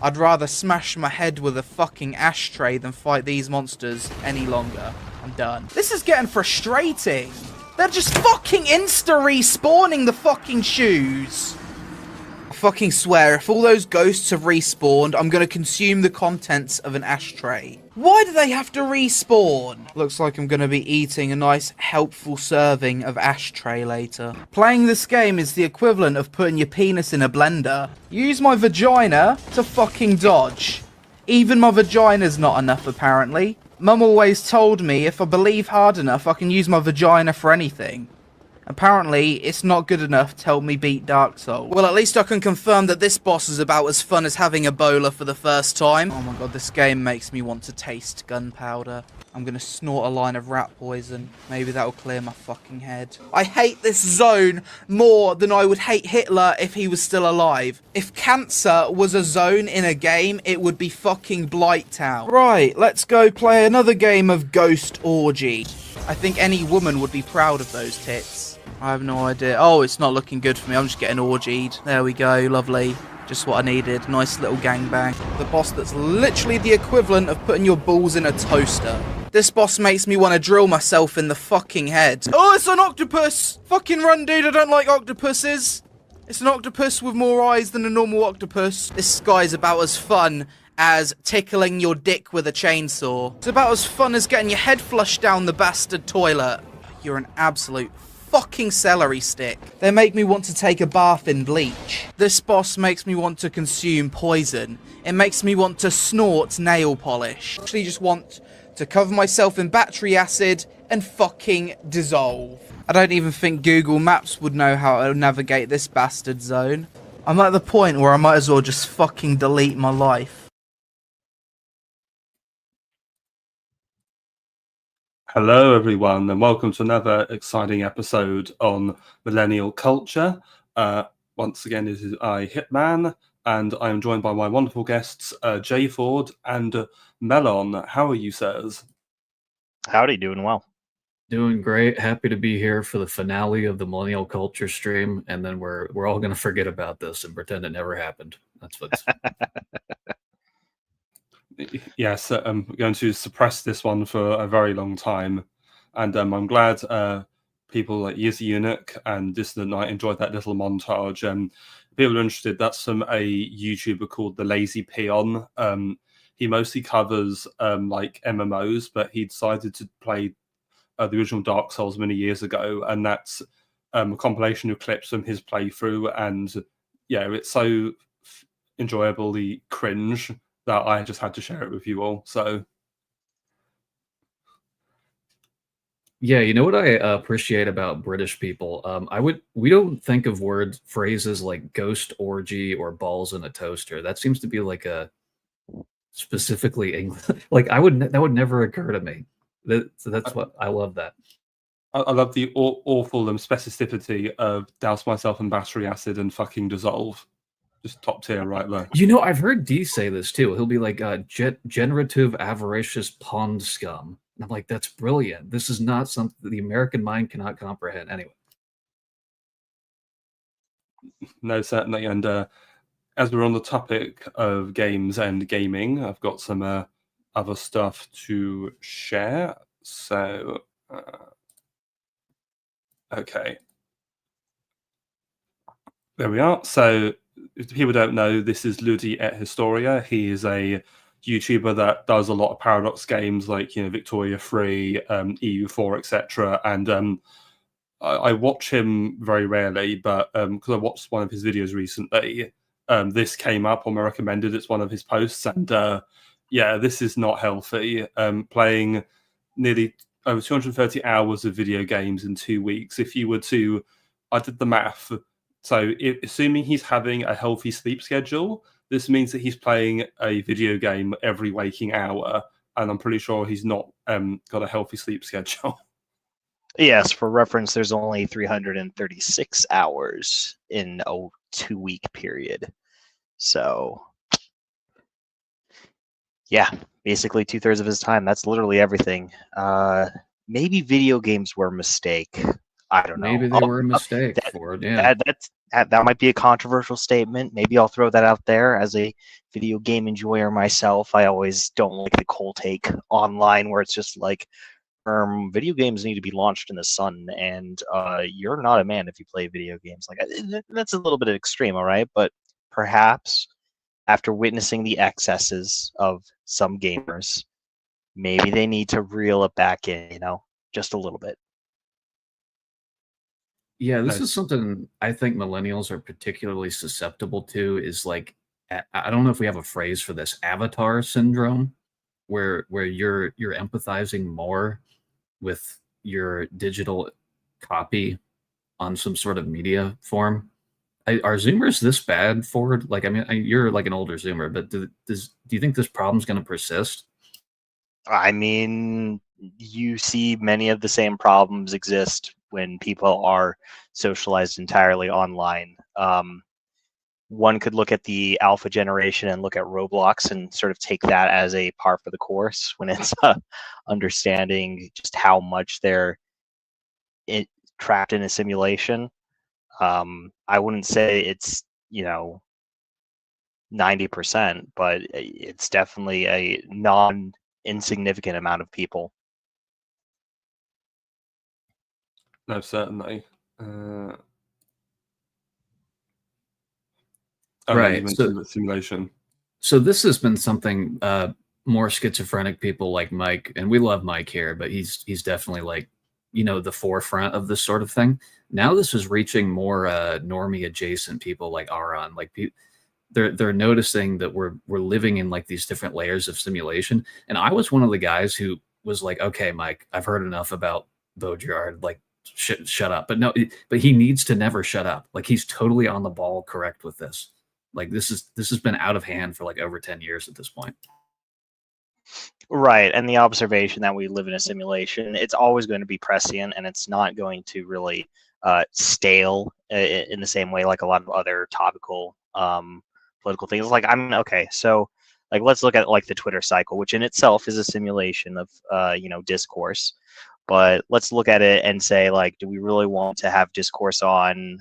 I'd rather smash my head with a fucking ashtray than fight these monsters any longer. I'm done. This is getting frustrating. They're just fucking insta-respawning the fucking shoes. I fucking swear, if all those ghosts have respawned, I'm gonna consume the contents of an ashtray. Why do they have to respawn? Looks like I'm gonna be eating a nice, helpful serving of ashtray later. Playing this game is the equivalent of putting your penis in a blender. Use my vagina to fucking dodge. Even my vagina's not enough, apparently. Mum always told me if I believe hard enough, I can use my vagina for anything. Apparently, it's not good enough to help me beat Dark Souls. Well, at least I can confirm that this boss is about as fun as having Ebola for the first time. Oh my god, this game makes me want to taste gunpowder. I'm gonna snort a line of rat poison. Maybe that'll clear my fucking head. I hate this zone more than I would hate Hitler if he was still alive. If cancer was a zone in a game, it would be fucking Blighttown. Right, let's go play another game of Ghost Orgy. I think any woman would be proud of those tits. I have no idea. Oh, it's not looking good for me. I'm just getting orgied. There we go. Lovely. Just what I needed. Nice little gangbang. The boss that's literally the equivalent of putting your balls in a toaster. This boss makes me want to drill myself in the fucking head. Oh, it's an octopus! Fucking run, dude. I don't like octopuses. It's an octopus with more eyes than a normal octopus. This guy's about as fun as tickling your dick with a chainsaw. It's about as fun as getting your head flushed down the bastard toilet. You're an absolute fucking celery stick. They make me want to take a bath in bleach. This boss makes me want to consume poison. It makes me want to snort nail polish. I actually just want to cover myself in battery acid and fucking dissolve. I don't even think Google Maps would know how to navigate this bastard zone. I'm at the point where I might as well just fucking delete my life. Hello, everyone, and welcome to another exciting episode on Millennial culture. Once again, this is I, Hitman, and I am joined by my wonderful guests, J.Ford and Melon. How are you, sirs? Howdy, doing well. Doing great. Happy to be here for the finale of the Millennial Culture stream, and then we're all going to forget about this and pretend it never happened. That's what's... Yes, I'm going to suppress this one for a very long time, and I'm glad people like Yizzy Eunuch and Dissident Knight enjoyed that little montage. People are interested, that's from a YouTuber called The Lazy Peon. He mostly covers like MMOs, but he decided to play the original Dark Souls many years ago, and that's a compilation of clips from his playthrough, and yeah, it's so enjoyably cringe that I just had to share it with you all. So yeah, you know what I appreciate about British people? We don't think of phrases like ghost orgy or balls in a toaster. That seems to be like a specifically English. Like that would never occur to me. That's what I love that. I love the awful specificity of douse myself in battery acid and fucking dissolve. Just top tier right there. You know, I've heard D say this too. He'll be like, generative avaricious pond scum. And I'm like, that's brilliant. This is not something the American mind cannot comprehend. Anyway. No, certainly. And as we're on the topic of games and gaming, I've got some other stuff to share. So, okay. There we are. So, if people don't know, this is Ludi et Historia. He is a YouTuber that does a lot of Paradox games like, Victoria 3, EU4, etc. And I watch him very rarely, but because I watched one of his videos recently, this came up on my recommended. It's one of his posts, and yeah, this is not healthy. Playing nearly over 230 hours of video games in 2 weeks. If you were to, I did the math. So assuming he's having a healthy sleep schedule, this means that he's playing a video game every waking hour, and I'm pretty sure he's not got a healthy sleep schedule. Yes, for reference, there's only 336 hours in a 2-week period. So, yeah, basically 2/3 of his time. That's literally everything. Maybe video games were a mistake. I don't know. Maybe they were a mistake for it. Yeah, that might be a controversial statement. Maybe I'll throw that out there as a video game enjoyer myself. I always don't like the cold take online where it's just like, video games need to be launched in the sun, and you're not a man if you play video games. Like that's a little bit extreme, all right? But perhaps after witnessing the excesses of some gamers, maybe they need to reel it back in, just a little bit. Yeah, this Nice. is something I think millennials are particularly susceptible to. Is like, I don't know if we have a phrase for this, avatar syndrome, where you're empathizing more with your digital copy on some sort of media form. Are Zoomers this bad, Ford? Like, I mean, you're like an older Zoomer, but do you think this problem's going to persist? I mean, you see many of the same problems exist when people are socialized entirely online. One could look at the alpha generation and look at Roblox and sort of take that as a par for the course when it's understanding just how much they're trapped in a simulation. I wouldn't say it's 90%, but it's definitely a non-insignificant amount of people. No, certainly. Oh, Right, you mentioned the simulation. So this has been something more schizophrenic people like Mike, and we love Mike here, but he's definitely like, the forefront of this sort of thing. Now this is reaching more normie adjacent people like Aaron. Like they're noticing that we're living in like these different layers of simulation. And I was one of the guys who was like, okay, Mike, I've heard enough about Baudrillard. Like, shut up. But no, but he needs to never shut up. Like, he's totally on the ball, correct with this. Like, this has been out of hand for like over 10 years at this point. Right, and the observation that we live in a simulation, it's always going to be prescient, and it's not going to really stale in the same way like a lot of other topical political things. Like, okay, so like let's look at like the Twitter cycle, which in itself is a simulation of discourse. But let's look at it and say, like, do we really want to have discourse on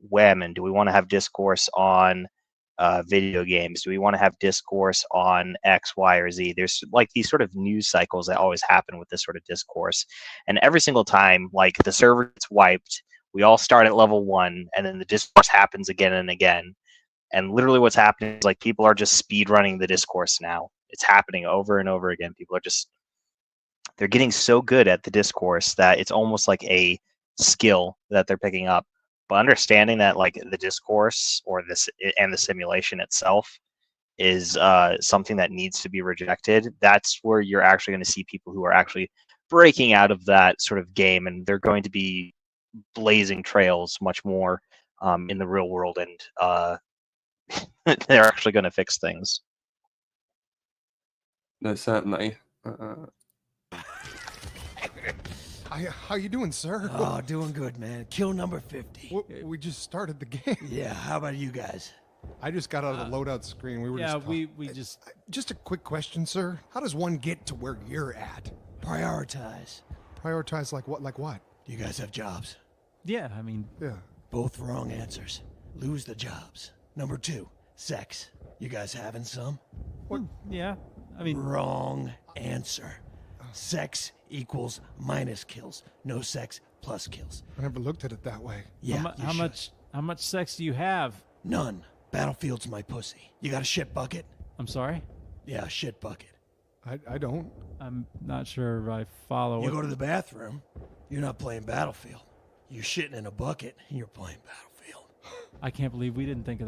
women? Do we want to have discourse on video games? Do we want to have discourse on X, Y, or Z? There's like these sort of news cycles that always happen with this sort of discourse. And every single time, like, the server gets wiped, we all start at level 1, and then the discourse happens again and again. And literally what's happening is like people are just speed running the discourse now. It's happening over and over again. People are just, they're getting so good at the discourse that it's almost like a skill that they're picking up. But understanding that like the discourse or this and the simulation itself is something that needs to be rejected, that's where you're actually going to see people who are actually breaking out of that sort of game, and they're going to be blazing trails much more in the real world, and they're actually going to fix things. No, certainly. How you doing, sir? Oh, doing good, man. Kill number 50. We just started the game. Yeah, how about you guys? I just got out of the loadout screen. We were Yeah, just we just Just a quick question, sir. How does one get to where you're at? Prioritize. Prioritize like what? Like what? Do you guys have jobs? yeah. I mean, Yeah. Both wrong answers. Lose the jobs. Number 2, sex. You guys having some? yeah. I mean, Wrong answer. Sex equals minus kills. No sex plus kills. I never looked at it that way. Yeah, you should. how much sex do you have? None. Battlefield's my pussy. You got a shit bucket? I'm sorry. Yeah, a shit bucket. I don't. I'm not sure if I follow. You go to the bathroom, you're not playing Battlefield. You're shitting in a bucket, and you're playing Battlefield. I can't believe we didn't think of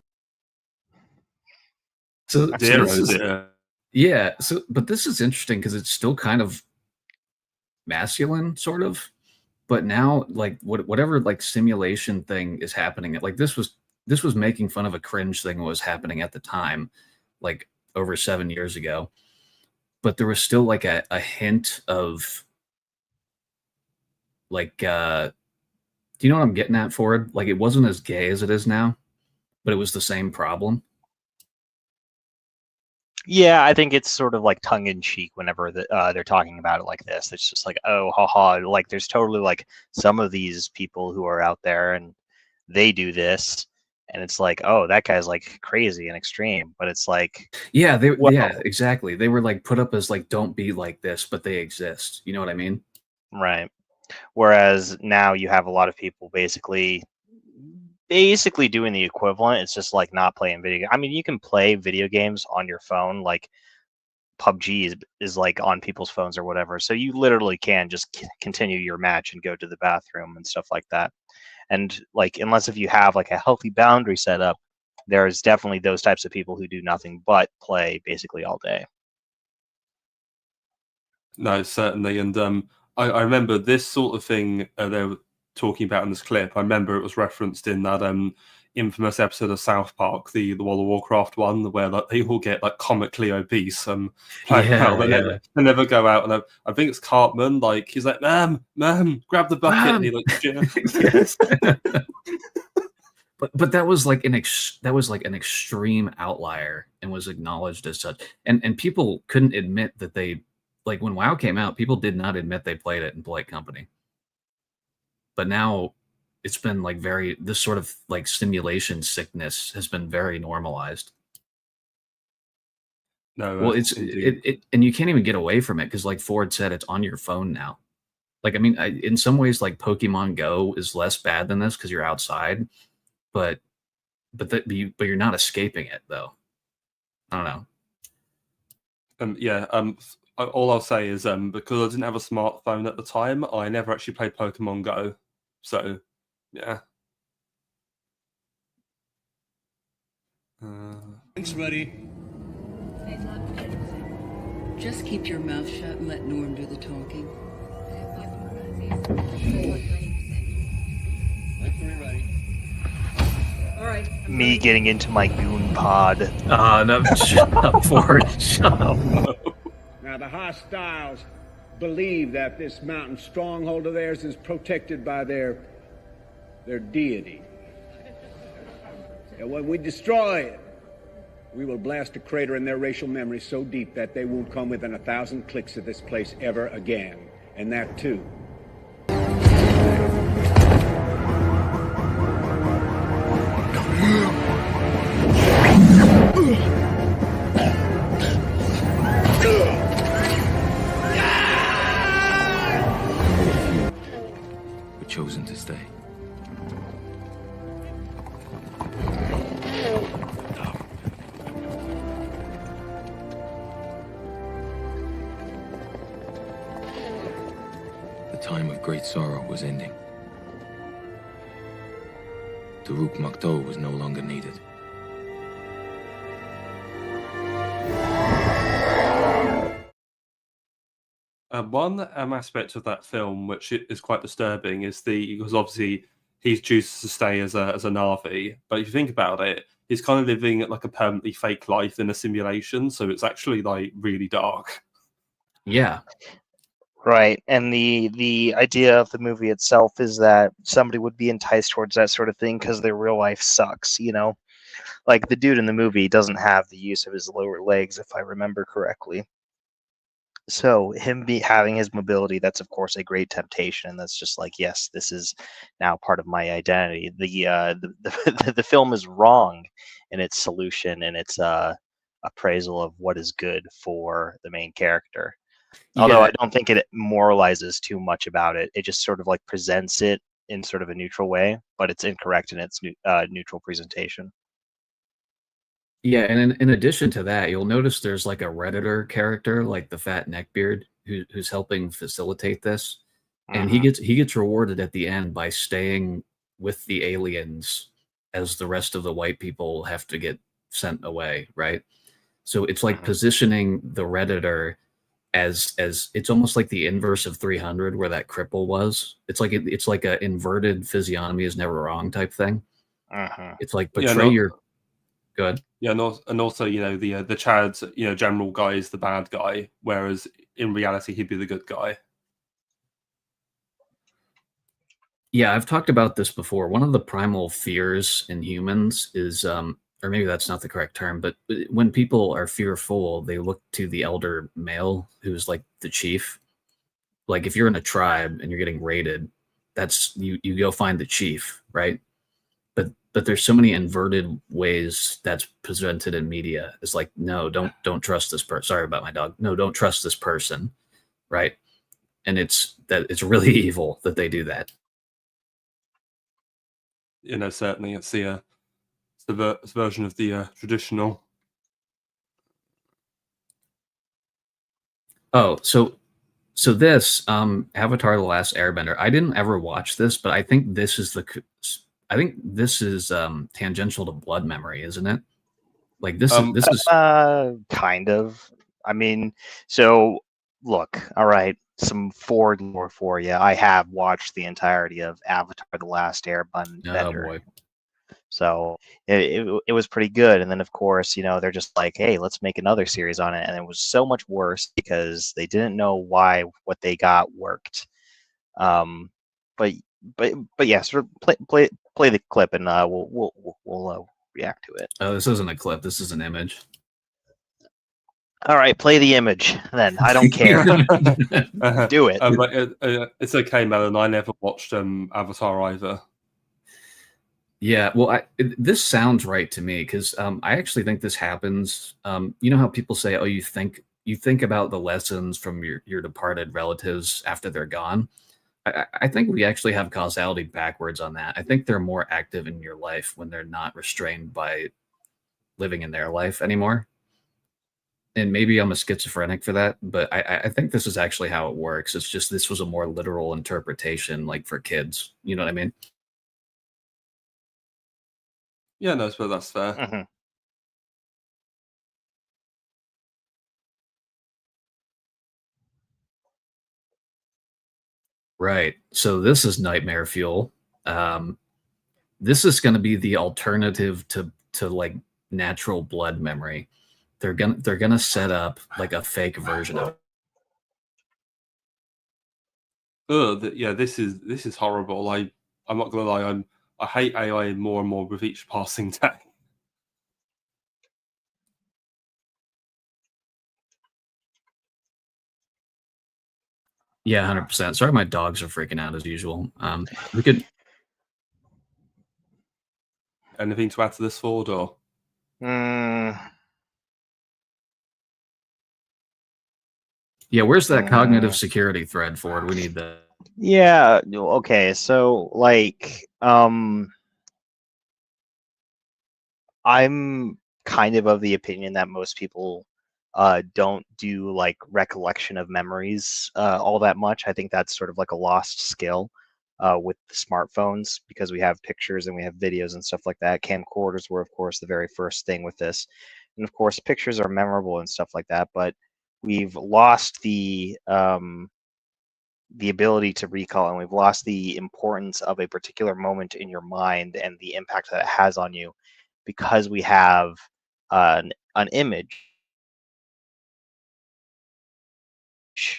So Zero, this is, zero. yeah. So, but this is interesting because it's still kind of masculine, sort of. But now, like, whatever like simulation thing is happening, like this was making fun of a cringe thing that was happening at the time, like over 7 years ago. But there was still like a hint of like, do you know what I'm getting at, Ford? Like, it wasn't as gay as it is now, but it was the same problem. Yeah, I think it's sort of like tongue in cheek whenever they're talking about it like this. It's just like, oh, haha. Like, there's totally like some of these people who are out there, and they do this, and it's like, oh, that guy's like crazy and extreme. But it's like, Yeah, well, yeah, exactly. They were like put up as like don't be like this, but they exist. You know what I mean? right. Whereas now you have a lot of people basically doing the equivalent. It's just like not playing video. I mean, you can play video games on your phone, like PUBG is like on people's phones or whatever. So you literally can just continue your match and go to the bathroom and stuff like that. And like, unless if you have like a healthy boundary set up, there's definitely those types of people who do nothing but play basically all day. No, certainly. And I remember this sort of thing they were talking about in this clip. I remember it was referenced in that infamous episode of South Park, the World of Warcraft one, where like they all get like comically obese and playing out. They never go out. And I think it's Cartman, like he's like, "Ma'am, grab the bucket," and he like, yes. But that was like an extreme outlier and was acknowledged as such. And people couldn't admit that they, like when WoW came out, people did not admit they played it in polite company. But now it's been like this sort of like stimulation sickness has been very normalized. No, well, and you can't even get away from it because, like Ford said, it's on your phone now. Like, I mean, in some ways, like Pokemon Go is less bad than this because you're outside, but you're not escaping it though. I don't know. Yeah. All I'll say is because I didn't have a smartphone at the time, I never actually played Pokemon Go. So, yeah. Thanks, buddy. Just keep your mouth shut and let Norm do the talking. All right. Me getting into my goon pod. No, shut up, Ford. Shut up. Now, the hostiles believe that this mountain stronghold of theirs is protected by their deity. And when we destroy it, we will blast a crater in their racial memory so deep that they won't come within 1,000 clicks of this place ever again. And that, too, were chosen to stay. The time of great sorrow was ending. Daruk Makto was no longer needed. One aspect of that film, which is quite disturbing, is because obviously he's chooses to stay as a Na'vi, but if you think about it, he's kind of living like a permanently fake life in a simulation, so it's actually like really dark. Yeah. Right, and the idea of the movie itself is that somebody would be enticed towards that sort of thing because their real life sucks, you know? Like, the dude in the movie doesn't have the use of his lower legs, if I remember correctly. So him having his mobility, that's of course a great temptation, and that's just like, yes, this is now part of my identity. The film is wrong in its solution and its appraisal of what is good for the main character. Although I don't think it moralizes too much about it. It just sort of like presents it in sort of a neutral way, but it's incorrect in its neutral presentation. Yeah, and in addition to that, you'll notice there's like a Redditor character, like the fat neckbeard, who's helping facilitate this, and he gets rewarded at the end by staying with the aliens as the rest of the white people have to get sent away, right? So it's like positioning the Redditor as it's almost like the inverse of 300, where that cripple was. It's like a inverted physiognomy is never wrong type thing. It's like portray your good. Yeah, and also, you know, the Chad, you know, general guy is the bad guy, whereas in reality he'd be the good guy. Yeah, I've talked about this before. One of the primal fears in humans is, or maybe that's not the correct term, but when people are fearful, they look to the elder male who's like the chief. Like if you're in a tribe and you're getting raided, that's you go find the chief, right? but there's so many inverted ways that's presented in media. It's like, no, don't trust this person. Sorry about my dog. No, don't trust this person, right? And it's really evil that they do that. Certainly it's the version of the traditional. Oh, so this Avatar: The Last Airbender. I didn't ever watch this, but I think this is tangential to blood memory, isn't it? Like this is kind of. I mean, so look, all right, some Ford lore for you. I have watched the entirety of Avatar: The Last Airbender. oh boy. So it was pretty good. And then, of course, they're just like, hey, let's make another series on it. And it was so much worse because they didn't know why what they got worked. But yeah, sort of play the clip and we'll react to it. Oh, this isn't a clip. This is an image. All right, play the image then. I don't care. Do it. It's okay, Melon. I never watched Avatar either. Yeah, well, this sounds right to me because I actually think this happens. You know how people say, "Oh, you think about the lessons from your departed relatives after they're gone." I think we actually have causality backwards on that. I think they're more active in your life when they're not restrained by living in their life anymore. And maybe I'm a schizophrenic for that, but I think this is actually how it works. It's just this was a more literal interpretation, like for kids. You know what I mean? Yeah, no, but that's fair. Mm-hmm. Right. So this is nightmare fuel. This is going to be the alternative to like natural blood memory. They're gonna set up like a fake version of it. Yeah, this is horrible. I'm not gonna lie. I hate AI more and more with each passing day. Yeah, 100%. Sorry, my dogs are freaking out as usual. We could. Anything to add to this, Ford, or? Yeah, where's that cognitive security thread, Ford? We need that. Yeah. Okay. So, like, I'm kind of the opinion that most people don't do like recollection of memories all that much. I think that's sort of like a lost skill with the smartphones because we have pictures and we have videos and stuff like that. Camcorders were, of course, the very first thing with this. And of course, pictures are memorable and stuff like that, but we've lost the ability to recall, and we've lost the importance of a particular moment in your mind and the impact that it has on you because we have an image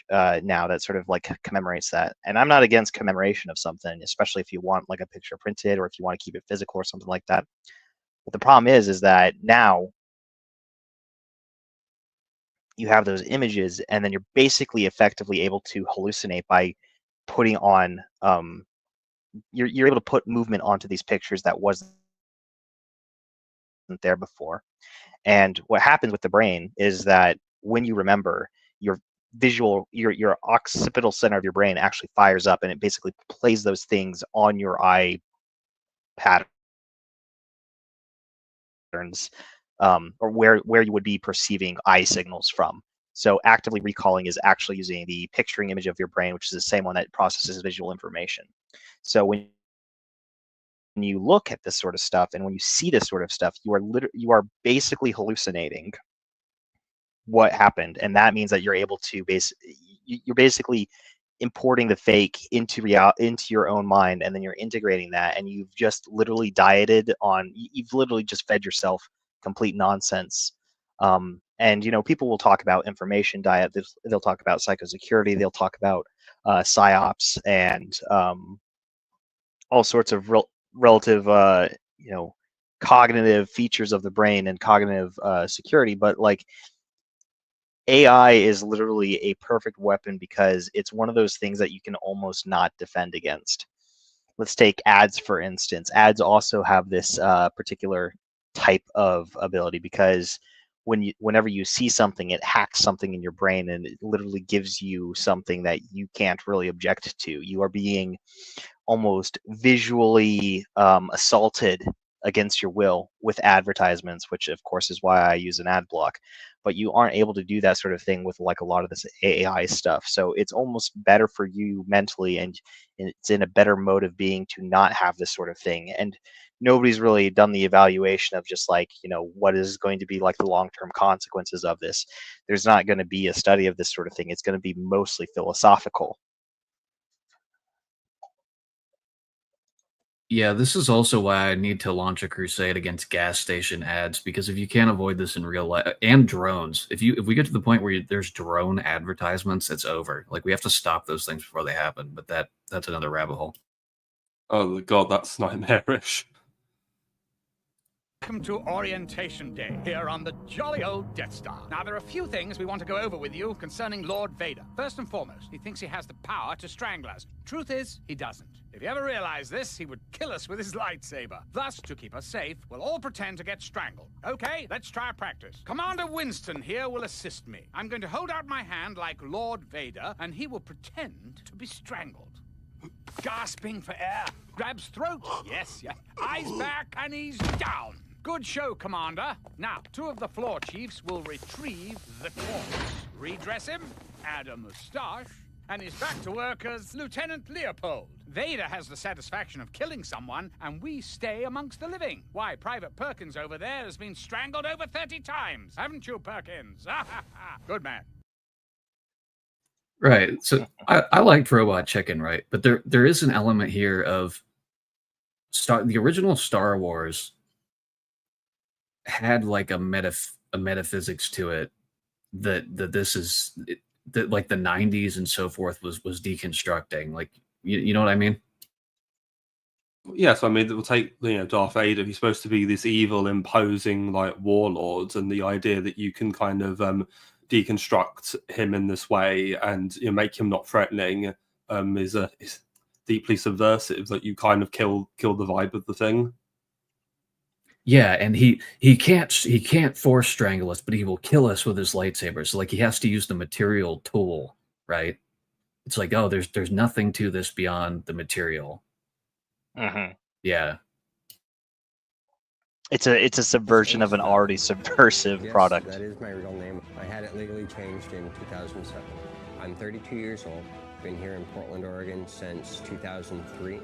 now that sort of like commemorates that. And I'm not against commemoration of something, especially if you want like a picture printed or if you want to keep it physical or something like that. But the problem is that now you have those images and then you're basically effectively able to hallucinate by putting on you're able to put movement onto these pictures that wasn't there before. And what happens with the brain is that when you remember, your your occipital center of your brain actually fires up and it basically plays those things on your eye patterns, or where you would be perceiving eye signals from. So actively recalling is actually using the picturing image of your brain, which is the same one that processes visual information. So when you look at this sort of stuff and when you see this sort of stuff, you are basically hallucinating what happened, and that means that you're able to you're basically importing the fake into your own mind, and then you're integrating that, and you've just literally you've literally just fed yourself complete nonsense. And people will talk about information diet. They'll talk about psychosecurity. They'll talk about psyops and all sorts of relative cognitive features of the brain and cognitive security. But like AI is literally a perfect weapon because it's one of those things that you can almost not defend against. let's take ads for instance. Ads also have this particular type of ability because whenever you see something, it hacks something in your brain and it literally gives you something that you can't really object to. You are being almost visually assaulted against your will with advertisements, which of course is why I use an ad block. But you aren't able to do that sort of thing with like a lot of this AI stuff. So it's almost better for you mentally, and it's in a better mode of being to not have this sort of thing. And nobody's really done the evaluation of just like, what is going to be like the long-term consequences of this. There's not going to be a study of this sort of thing. It's going to be mostly philosophical. Yeah, this is also why I need to launch a crusade against gas station ads, because if you can't avoid this in real life, and drones, if we get to the point where there's drone advertisements, it's over. Like, we have to stop those things before they happen. But that's another rabbit hole. Oh god, that's nightmarish. Welcome to Orientation Day here on the jolly old Death Star. Now, there are a few things we want to go over with you concerning Lord Vader. First and foremost, he thinks he has the power to strangle us. Truth is, he doesn't. If he ever realized this, he would kill us with his lightsaber. Thus, to keep us safe, we'll all pretend to get strangled. Okay, let's try practice. Commander Winston here will assist me. I'm going to hold out my hand like Lord Vader, and he will pretend to be strangled. Gasping for air, grabs throat. Yes. Eyes back, and he's down. Good show, Commander. Now, 2 of the floor chiefs will retrieve the corpse, redress him, add a mustache, and he's back to work as Lieutenant Leopold. Vader has the satisfaction of killing someone, and we stay amongst the living. Why, Private Perkins over there has been strangled over 30 times. Haven't you, Perkins? Good man. Right. So I liked Robot Chicken, right? But there is an element here of the original Star Wars had like a metaphysics to it that this is that like the 90s and so forth was deconstructing. Like, you know what I mean? Yes, I mean, we'll take Darth Vader. He's supposed to be this evil, imposing like warlord, and the idea that you can kind of deconstruct him in this way and make him not threatening is deeply subversive. That you kind of kill the vibe of the thing. Yeah, and he can't force strangle us, but he will kill us with his lightsaber. So like he has to use the material tool, right? It's like, oh, there's nothing to this beyond the material. Mm-hmm. Yeah. It's a subversion of an already subversive product. That is my real name. I had it legally changed in 2007. I'm 32 years old. Been here in Portland, Oregon since 2003.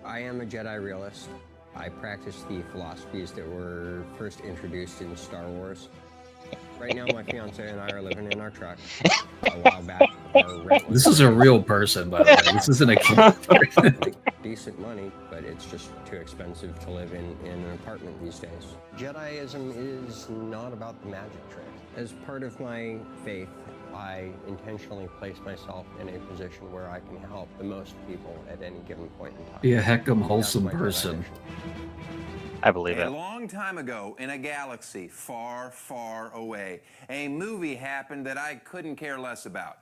I am a Jedi realist. I practice the philosophies that were first introduced in Star Wars. Right now, my fiance and I are living in our truck. A while back, our rent This is a real person, by the way. This isn't a character. decent money, but it's just too expensive to live in an apartment these days. Jediism is not about the magic trick. As part of my faith, I intentionally place myself in a position where I can help the most people at any given point in time. Be a heckum wholesome person. I believe it. A long time ago, in a galaxy far, far away, a movie happened that I couldn't care less about.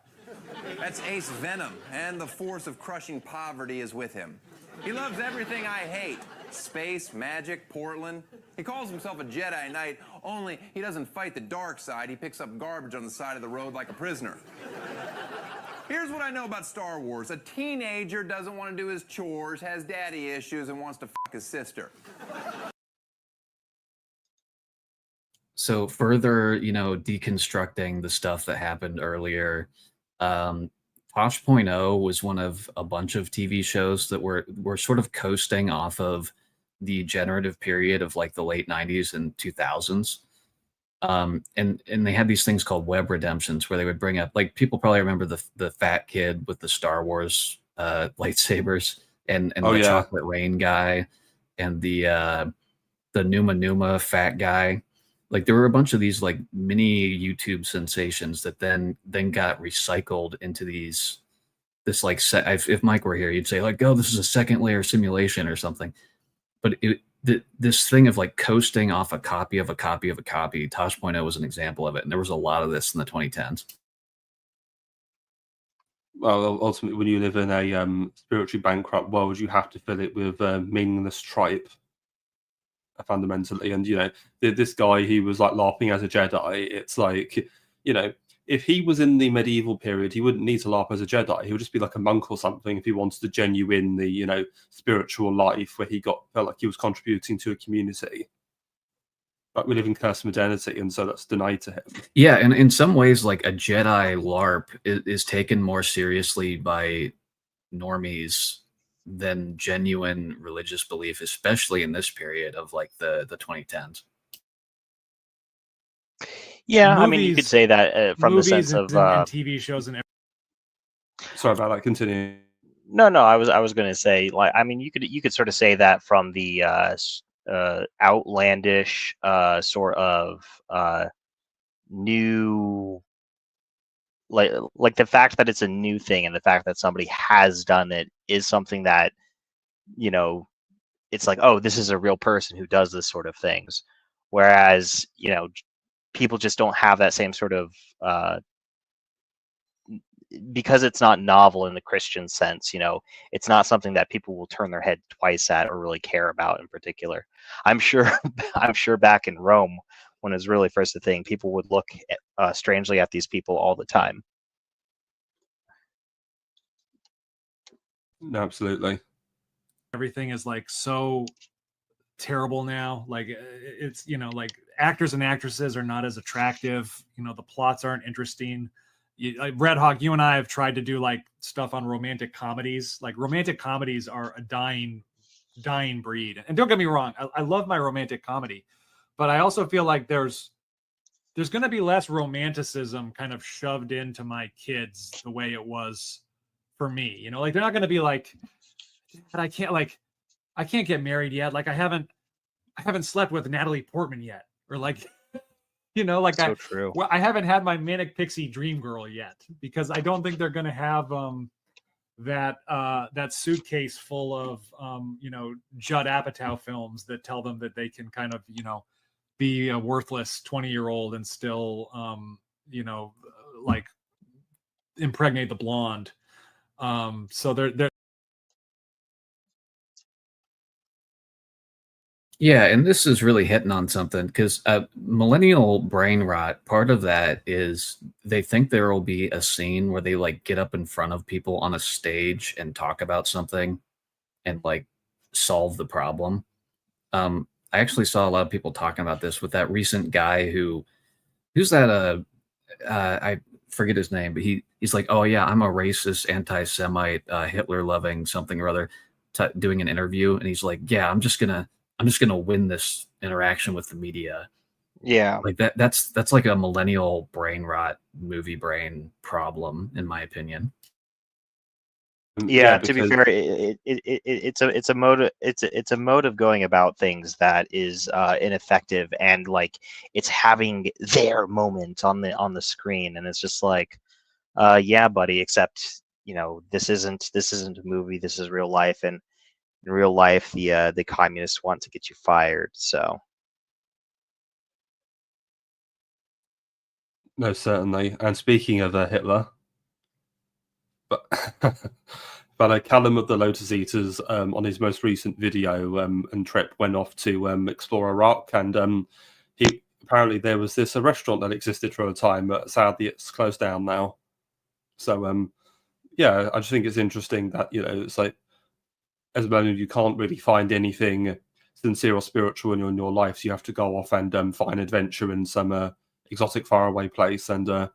That's Ace Venom, and the force of crushing poverty is with him. He loves everything I hate. Space, magic, Portland. He calls himself a Jedi Knight, only he doesn't fight the dark side. He picks up garbage on the side of the road like a prisoner. Here's what I know about Star Wars. A teenager doesn't want to do his chores, has daddy issues, and wants to fuck his sister. So further, deconstructing the stuff that happened earlier, Tosh.0 was one of a bunch of TV shows that were sort of coasting off of the generative period of like the late 90s and 2000s. And they had these things called web redemptions where they would bring up, like, people probably remember the fat kid with the Star Wars lightsabers and the chocolate rain guy and the Numa Fat guy. Like, there were a bunch of these like mini YouTube sensations that then got recycled into this like if Mike were here, you'd say like, oh, this is a second layer simulation or something. But this thing of like coasting off a copy of a copy of a copy, Tosh.0 was an example of it. And there was a lot of this in the 2010s. Well, ultimately, when you live in a spiritually bankrupt world, you have to fill it with meaningless tripe, fundamentally. And this guy, he was like LARPing as a Jedi. It's like, if he was in the medieval period, he wouldn't need to LARP as a Jedi. He would just be like a monk or something if he wanted to genuine the spiritual life where he felt like he was contributing to a community. But we live in cursed modernity, and so that's denied to him. Yeah, and in some ways, like a Jedi LARP is taken more seriously by normies than genuine religious belief, especially in this period of like the 2010s. Yeah, I mean, you could say that from the sense of and TV shows and. Sorry about that. Continue. No, I was going to say, like, I mean, you could sort of say that from the outlandish sort of new, like the fact that it's a new thing and the fact that somebody has done it is something that, it's like, oh, this is a real person who does this sort of things, whereas people just don't have that same sort of because it's not novel in the Christian sense. It's not something that people will turn their head twice at or really care about in particular. I'm sure back in Rome, when it was really first a thing, people would look strangely at these people all the time. No, absolutely. Everything is like so terrible now. Like it's like actors and actresses are not as attractive. The plots aren't interesting. Like Red Hawk, you and I have tried to do like stuff on romantic comedies. Like romantic comedies are a dying breed. And don't get me wrong, I love my romantic comedy, but I also feel like there's going to be less romanticism kind of shoved into my kids the way it was for me. Like they're not going to be like, I can't get married yet. Like I haven't slept with Natalie Portman yet, or like. Like so true. Well, I haven't had my manic pixie dream girl yet because I don't think they're going to have that suitcase full of Judd Apatow films that tell them that they can kind of be a worthless 20-year-old and still like impregnate the blonde. So they're. Yeah, and this is really hitting on something because millennial brain rot, part of that is they think there will be a scene where they like get up in front of people on a stage and talk about something and like solve the problem. I actually saw a lot of people talking about this with that recent guy who's that I forget his name, but he's like, oh yeah, I'm a racist, anti-Semite, Hitler loving something or other, doing an interview, and he's like, yeah, I'm just gonna win this interaction with the media. Yeah, like that's like a millennial brain rot, movie brain problem, in my opinion. Yeah, to be fair, it's a mode of going about things that is ineffective, and like it's having their moment on the screen, and it's just like, yeah, buddy, except this isn't a movie, this is real life, and in real life the communists want to get you fired. So no, certainly. And speaking of Hitler, but Callum of the Lotus Eaters, on his most recent video and trip, went off to explore Iraq, and he apparently there was this restaurant that existed for a time, but sadly it's closed down now. So yeah, I just think it's interesting that it's like, as a man, you can't really find anything sincere or spiritual in your life, so you have to go off and find adventure in some exotic, faraway place. And are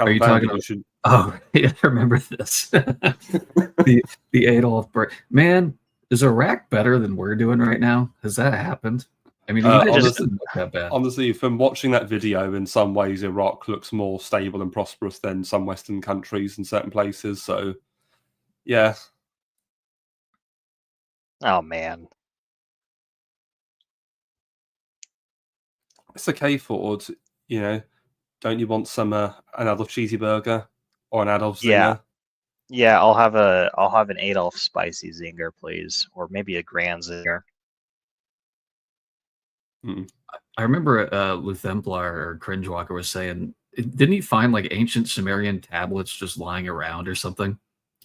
you talking about? Oh, yeah, I remember this. the Adolf man, is Iraq better than we're doing right now? Has that happened? I mean, honestly, look that bad. Honestly, from watching that video, in some ways, Iraq looks more stable and prosperous than some Western countries in certain places. So, yeah. Oh man, it's okay, Ford. Don't you want some an Adolf cheesy burger or an Adolf zinger? Yeah, I'll have an Adolf spicy zinger, please, or maybe a Grand zinger. I remember Luthemplar or Cringe Walker was saying Didn't he find like ancient Sumerian tablets just lying around or something?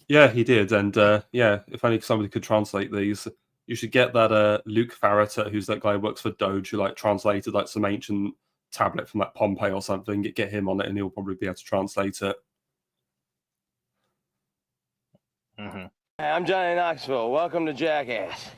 Yeah, he did, and yeah, if only somebody could translate these. You should get that Luke Farrater, who's that guy who works for Doge, who like translated like some ancient tablet from like Pompeii or something. Get him on it, and he'll probably be able to translate it. Hey, I'm Johnny Knoxville. Welcome to Jackass.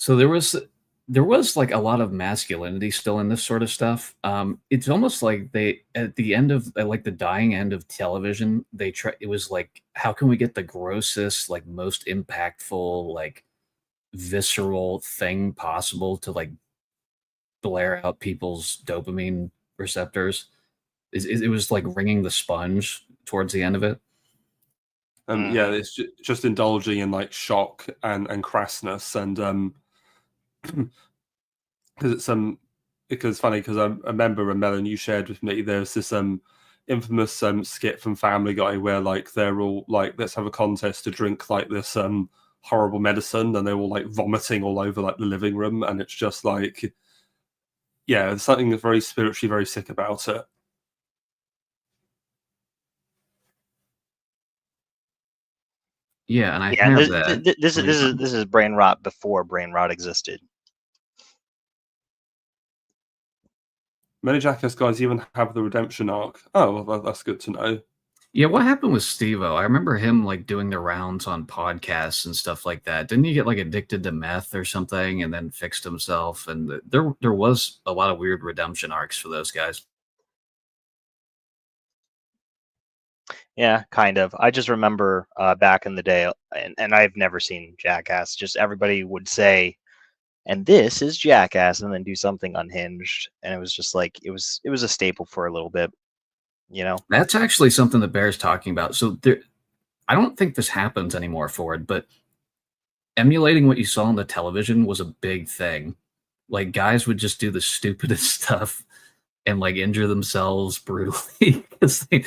So there was like a lot of masculinity still in this sort of stuff. It's almost like they at the end of like the dying end of television, it was like, how can we get the grossest, like most impactful, like visceral thing possible to like blare out people's dopamine receptors. It was like wringing the sponge towards the end of it. Yeah, it's just indulging in like shock and crassness, and because it's because funny because I remember, Melon, you shared with me, there's this infamous skit from Family Guy where like they're all like, let's have a contest to drink like this horrible medicine, and they're all like vomiting all over like the living room, and it's just like, yeah, there's something very spiritually very sick about it. Yeah, and I have that. This is brain rot before brain rot existed. Many Jackass guys even have the redemption arc. Oh, well, that's good to know. Yeah, what happened with Steve-O? I remember him like doing the rounds on podcasts and stuff like that. Didn't he get like addicted to meth or something and then fixed himself? And there was a lot of weird redemption arcs for those guys. Yeah, kind of. I just remember back in the day, and I've never seen Jackass. Just everybody would say, "And this is Jackass," and then do something unhinged, and it was just like it was a staple for a little bit, you know. That's actually something that Bear's talking about. So I don't think this happens anymore, Ford, but emulating what you saw on the television was a big thing. Like guys would just do the stupidest stuff and like injure themselves brutally because they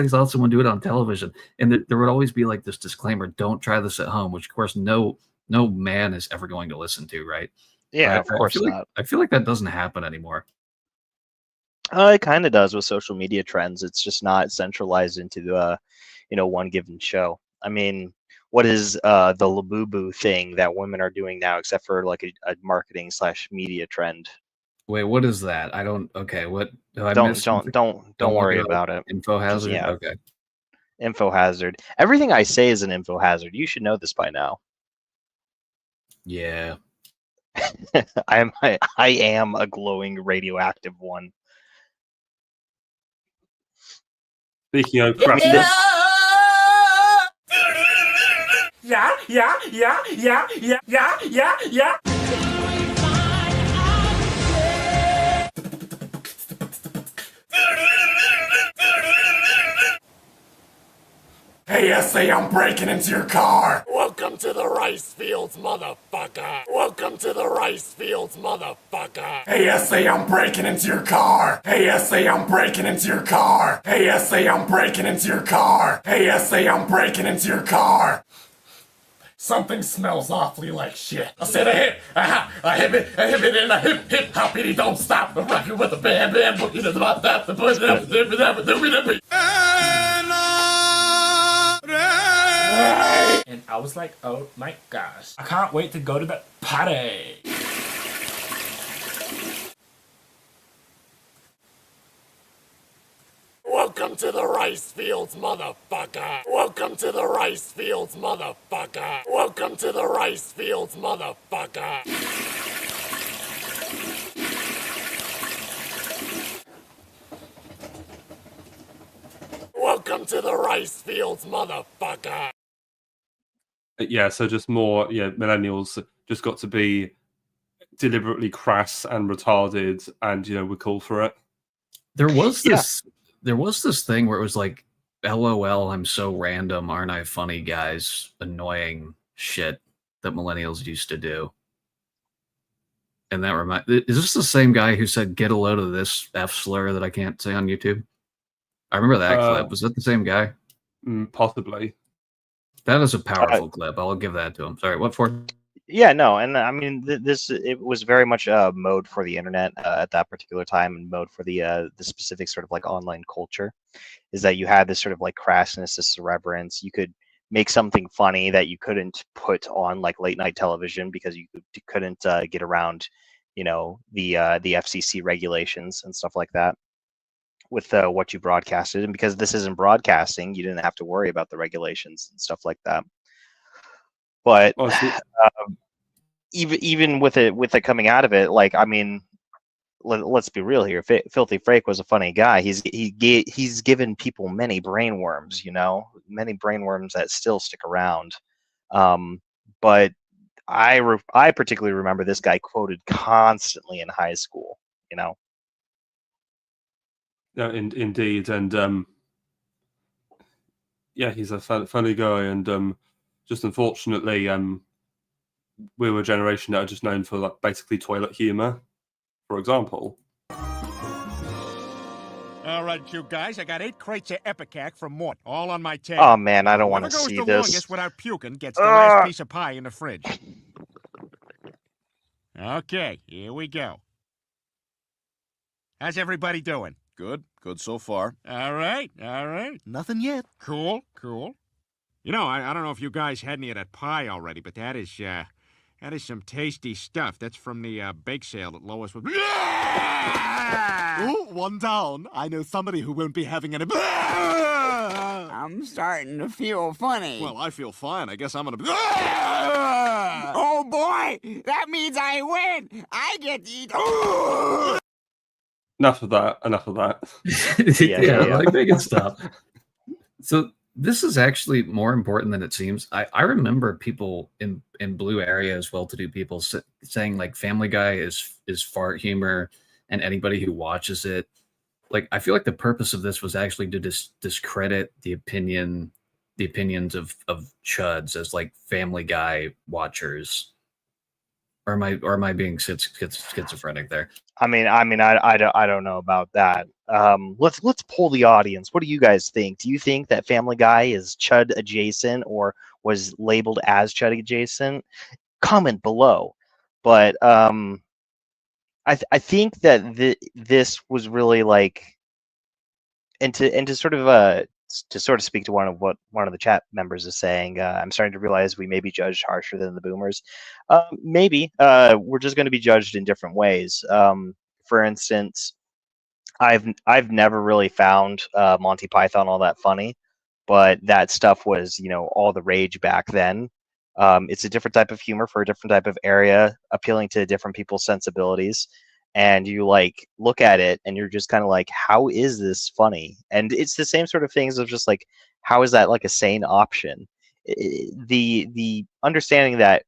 saw someone do it on television. And there would always be like this disclaimer, don't try this at home, which of course no man is ever going to listen to, right? Yeah, of course not. I feel like that doesn't happen anymore. It kind of does with social media trends. It's just not centralized into the, one given show. I mean, what is the Labubu thing that women are doing now, except for like a marketing / media trend? Wait, what is that? I don't. Okay, what? Don't worry about it. Info hazard. Yeah. Okay. Info hazard. Everything I say is an info hazard. You should know this by now. Yeah. I am a glowing radioactive one. Speaking of crassness. Yeah. Hey, SA, I'm breaking into your car. Welcome to the rice fields, motherfucker. Welcome to the rice fields, motherfucker. Hey, SA, I'm breaking into your car. Hey, SA, I'm breaking into your car. Hey, SA, I'm breaking into your car. Hey, SA, I'm breaking into your car. Something smells awfully like shit. I said a hip, a hip it, and a hip, hoppity, don't stop. I'm rocking with the band, boogie, the about that, the push, And I was like, oh my gosh, I can't wait to go to the party. Welcome to the rice fields, motherfucker. Welcome to the rice fields, motherfucker. Welcome to the rice fields, motherfucker. Welcome to the rice fields, motherfucker. Yeah, so just more, millennials just got to be deliberately crass and retarded, and we call for it. There was this thing where it was like, LOL, I'm so random, aren't I funny, guys? Annoying shit that millennials used to do. And that is this the same guy who said, get a load of this F slur that I can't say on YouTube? I remember that clip. Was that the same guy? Possibly. That is a powerful clip. I'll give that to him. Sorry, what for? Yeah, no, and I mean it was very much mode for the internet at that particular time, and mode for the specific sort of like online culture, is that you had this sort of like crassness, this irreverence. You could make something funny that you couldn't put on like late night television because you couldn't get around, the FCC regulations and stuff like that with what you broadcasted, and because this isn't broadcasting, you didn't have to worry about the regulations and stuff like that. But even with it coming out of it, like, I mean, let's be real here. Filthy Frank was a funny guy. He's given people many brainworms, many brainworms that still stick around. But I particularly remember this guy quoted constantly in high school. Yeah, indeed, and yeah, he's a funny guy, and just unfortunately, we were a generation that are just known for like basically toilet humor, for example. All right, you guys, I got 8 crates of Epicac from Mort, all on my table. Oh man, I don't want to see Whoever goes the this. longest without puking gets the last piece of pie in the fridge. Okay, here we go. How's everybody doing? Good so far. All right. Nothing yet. Cool. I don't know if you guys had any of that pie already, but that is some tasty stuff. That's from the bake sale that Lois was... Ooh, one down. I know somebody who won't be having any... I'm starting to feel funny. Well, I feel fine. I guess I'm gonna... Oh boy! That means I win! I get to eat... Enough of that. Yeah, like make it stop. So this is actually more important than it seems. I remember people in blue areas, well-to-do people saying like Family Guy is fart humor, and anybody who watches it, like, I feel like the purpose of this was actually to discredit the opinions of chuds as like Family Guy watchers. Or am I being schizophrenic there? I don't know about that. Let's poll the audience. What do you guys think? Do you think that Family Guy is chud adjacent or was labeled as chud adjacent? Comment below. But I think that this was really like, and to sort of speak to one of the chat members is saying, I'm starting to realize we may be judged harsher than the boomers. Maybe we're just going to be judged in different ways. For instance, I've never really found Monty Python all that funny, but that stuff was all the rage back then. It's a different type of humor for a different type of area, appealing to different people's sensibilities. And you like look at it and you're just kind of like, how is this funny? And it's the same sort of things of just like, how is that like a sane option? The understanding that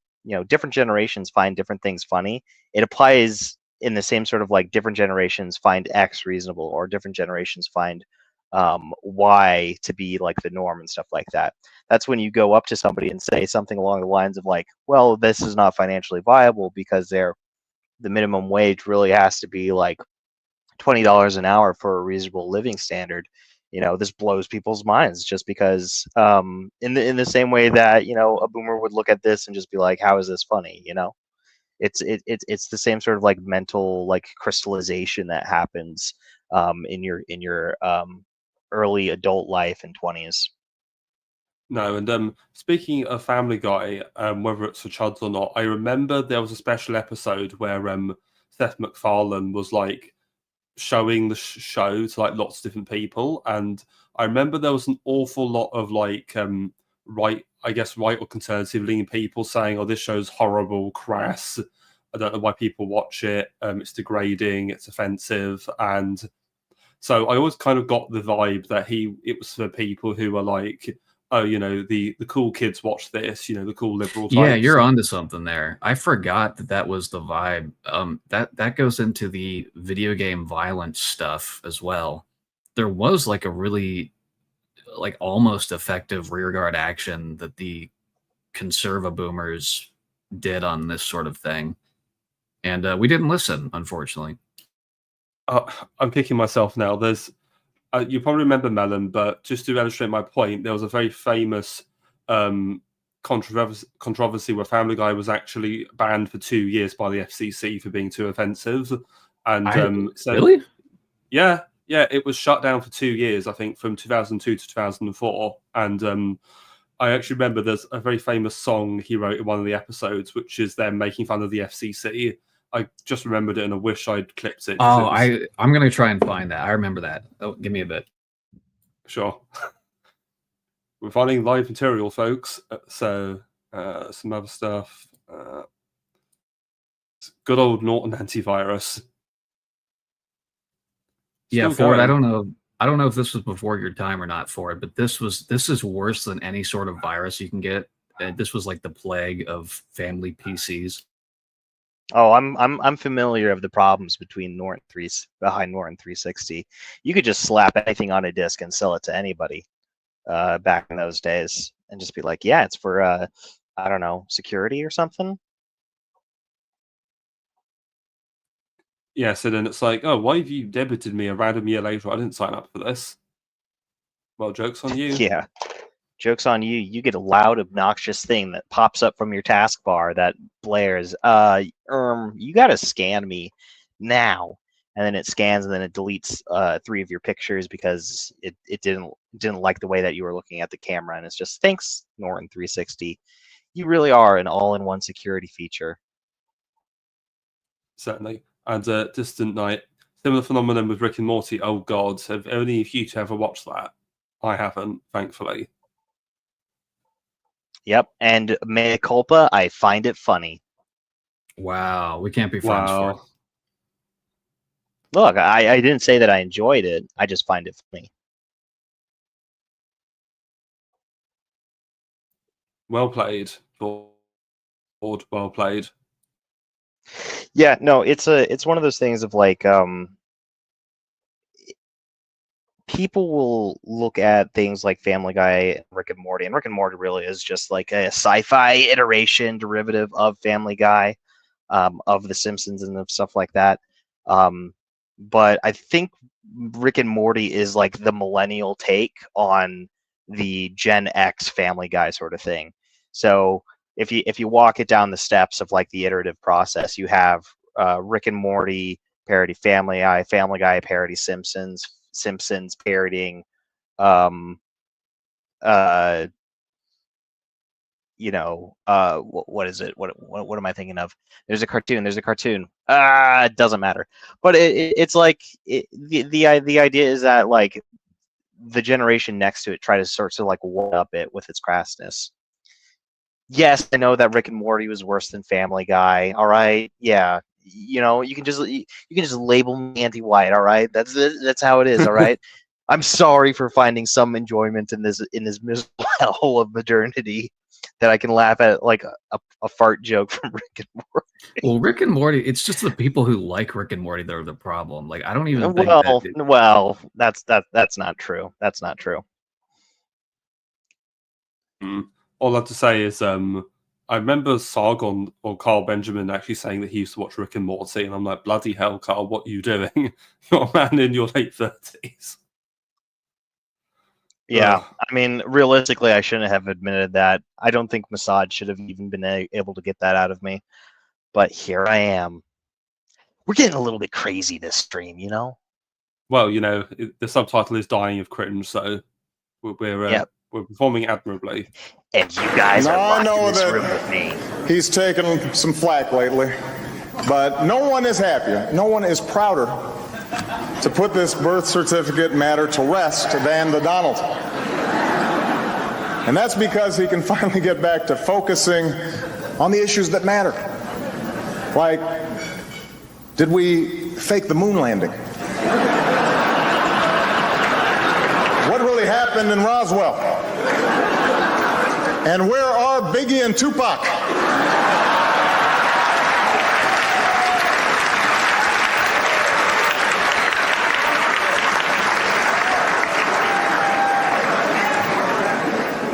different generations find different things funny, it applies in the same sort of like different generations find X reasonable, or different generations find Y to be like the norm and stuff like that. That's when you go up to somebody and say something along the lines of like, well, this is not financially viable because the minimum wage really has to be like $20 an hour for a reasonable living standard. This blows people's minds just because in the same way that a boomer would look at this and just be like, how is this funny? It's the same sort of like mental like crystallization that happens in your early adult life and 20s. No, and speaking of Family Guy, whether it's for chuds or not, I remember there was a special episode where Seth MacFarlane was like showing the show to like lots of different people, and I remember there was an awful lot of like right or conservative leaning people saying, "Oh, this show's horrible, crass. I don't know why people watch it. It's degrading, it's offensive," and so I always kind of got the vibe that it was for people who are like, oh, the cool kids watch this, the cool liberal types. Yeah, you're onto something there. I forgot that was the vibe. That goes into the video game violence stuff as well. There was like a really almost effective rearguard action that the conserva boomers did on this sort of thing, and we didn't listen, unfortunately. I'm kicking myself now. There's you probably remember Melon, but just to illustrate my point, there was a very famous controversy where Family Guy was actually banned for 2 years by the FCC for being too offensive. And really? Yeah, it was shut down for 2 years, I think, from 2002 to 2004. And I actually remember there's a very famous song he wrote in one of the episodes, which is them making fun of the FCC. I just remembered it, and I wish I'd clipped it. Oh, I'm gonna try and find that. I remember that. Oh, give me a bit. Sure. We're finding live material, folks. So some other stuff. Good old Norton antivirus. Yeah, Still Ford. going. I don't know if this was before your time or not, Ford, but this is worse than any sort of virus you can get. This was like the plague of family PCs. Oh, I'm familiar of the problems behind Norton 360. You could just slap anything on a disk and sell it to anybody back in those days, and just be like, yeah, it's for I don't know, security or something. Yeah, so then it's like, oh, why have you debited me a random year later? I didn't sign up for this. Well, joke's on you. Yeah. Joke's on you. You get a loud, obnoxious thing that pops up from your taskbar that blares, you gotta scan me now. And then it scans, and then it deletes 3 of your pictures because it didn't like the way that you were looking at the camera. And it's just, thanks, Norton 360. You really are an all-in-one security feature. Certainly. And Distant Night, similar phenomenon with Rick and Morty. Oh God, have any of you two ever watched that? I haven't, thankfully. Yep, and mea culpa, I find it funny. Wow, we can't be friends for it. Look, I didn't say that I enjoyed it. I just find it funny. Well played, Ford. Well played. Yeah, no, it's one of those things of like, people will look at things like Family Guy and Rick and Morty, and Rick and Morty really is just like a sci-fi iteration derivative of Family Guy, of The Simpsons and stuff like that. But I think Rick and Morty is like the millennial take on the Gen X Family Guy sort of thing. So if you walk it down the steps of like the iterative process, you have Rick and Morty parody Family Guy parody Simpsons parodying what is it? What am I thinking of? There's a cartoon. It doesn't matter. But it's like the idea is that like the generation next to it try to sort of like one up it with its crassness. Yes, I know that Rick and Morty was worse than Family Guy. All right, yeah, you can just label me anti-white. All right, that's how it is. All right. I'm sorry for finding some enjoyment in this miserable hell of modernity that I can laugh at like a fart joke from Rick and Morty. Well, Rick and Morty, it's just the people who like Rick and Morty that are the problem. Like, I don't even think that's not true. That's not true. All I have to say is I remember Sargon or Carl Benjamin actually saying that he used to watch Rick and Morty, and I'm like, bloody hell, Carl, what are you doing? You're a man in your late 30s. Yeah, I mean, realistically, I shouldn't have admitted that. I don't think Mossad should have even been able to get that out of me. But here I am. We're getting a little bit crazy this stream, Well, the subtitle is Dying of Cringe, so we're performing admirably. And you guys are locked in this room with me. He's taken some flack lately, but no one is happier. No one is prouder to put this birth certificate matter to rest than the Donald. And that's because he can finally get back to focusing on the issues that matter. Like, did we fake the moon landing? What really happened in Roswell? And where are Biggie and Tupac?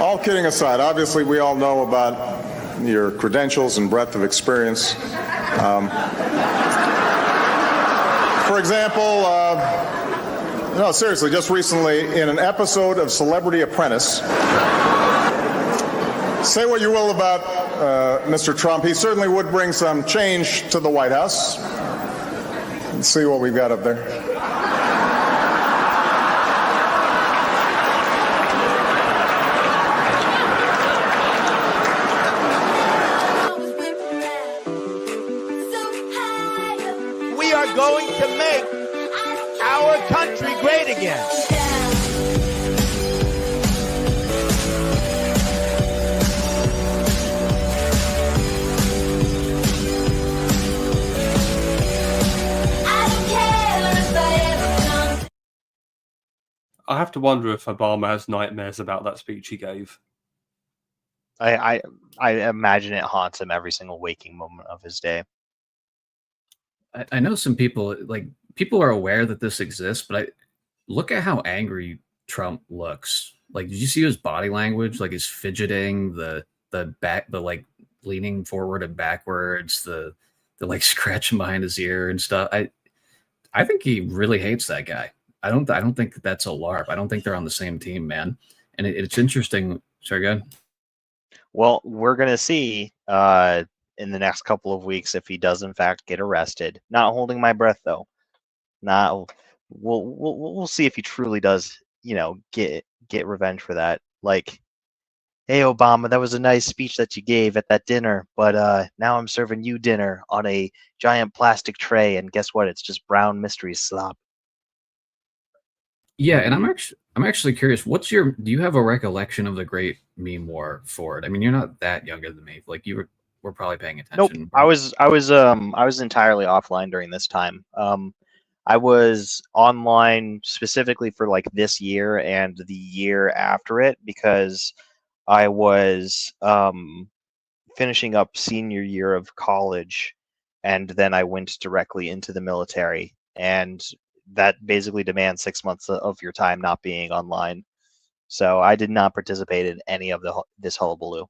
All kidding aside, obviously we all know about your credentials and breadth of experience. For example, no, seriously, just recently in an episode of Celebrity Apprentice, say what you will about Mr. Trump, he certainly would bring some change to the White House. Let's see what we've got up there. We are going to make our country great again. I have to wonder if Obama has nightmares about that speech he gave. I imagine it haunts him every single waking moment of his day. I know some people, like, people are aware that this exists, but look at how angry Trump looks. Like, did you see his body language? Like, his fidgeting, the like leaning forward and backwards, the like scratching behind his ear and stuff. I think he really hates that guy. I don't think that's a LARP. I don't think they're on the same team, man. And it's interesting. Sorry, go ahead. Well, we're gonna see in the next couple of weeks if he does in fact get arrested. Not holding my breath though. We'll see if he truly does, get revenge for that. Like, hey Obama, that was a nice speech that you gave at that dinner, but now I'm serving you dinner on a giant plastic tray, and guess what? It's just brown mystery slop. Yeah, and I'm actually curious. Do you have a recollection of the Great Meme War, Ford? I mean, you're not that younger than me. Like, you were probably paying attention. Nope, I was entirely offline during this time. I was online specifically for like this year and the year after it because I was finishing up senior year of college, and then I went directly into the military, and that basically demands 6 months of your time not being online. So I did not participate in any of this hullabaloo.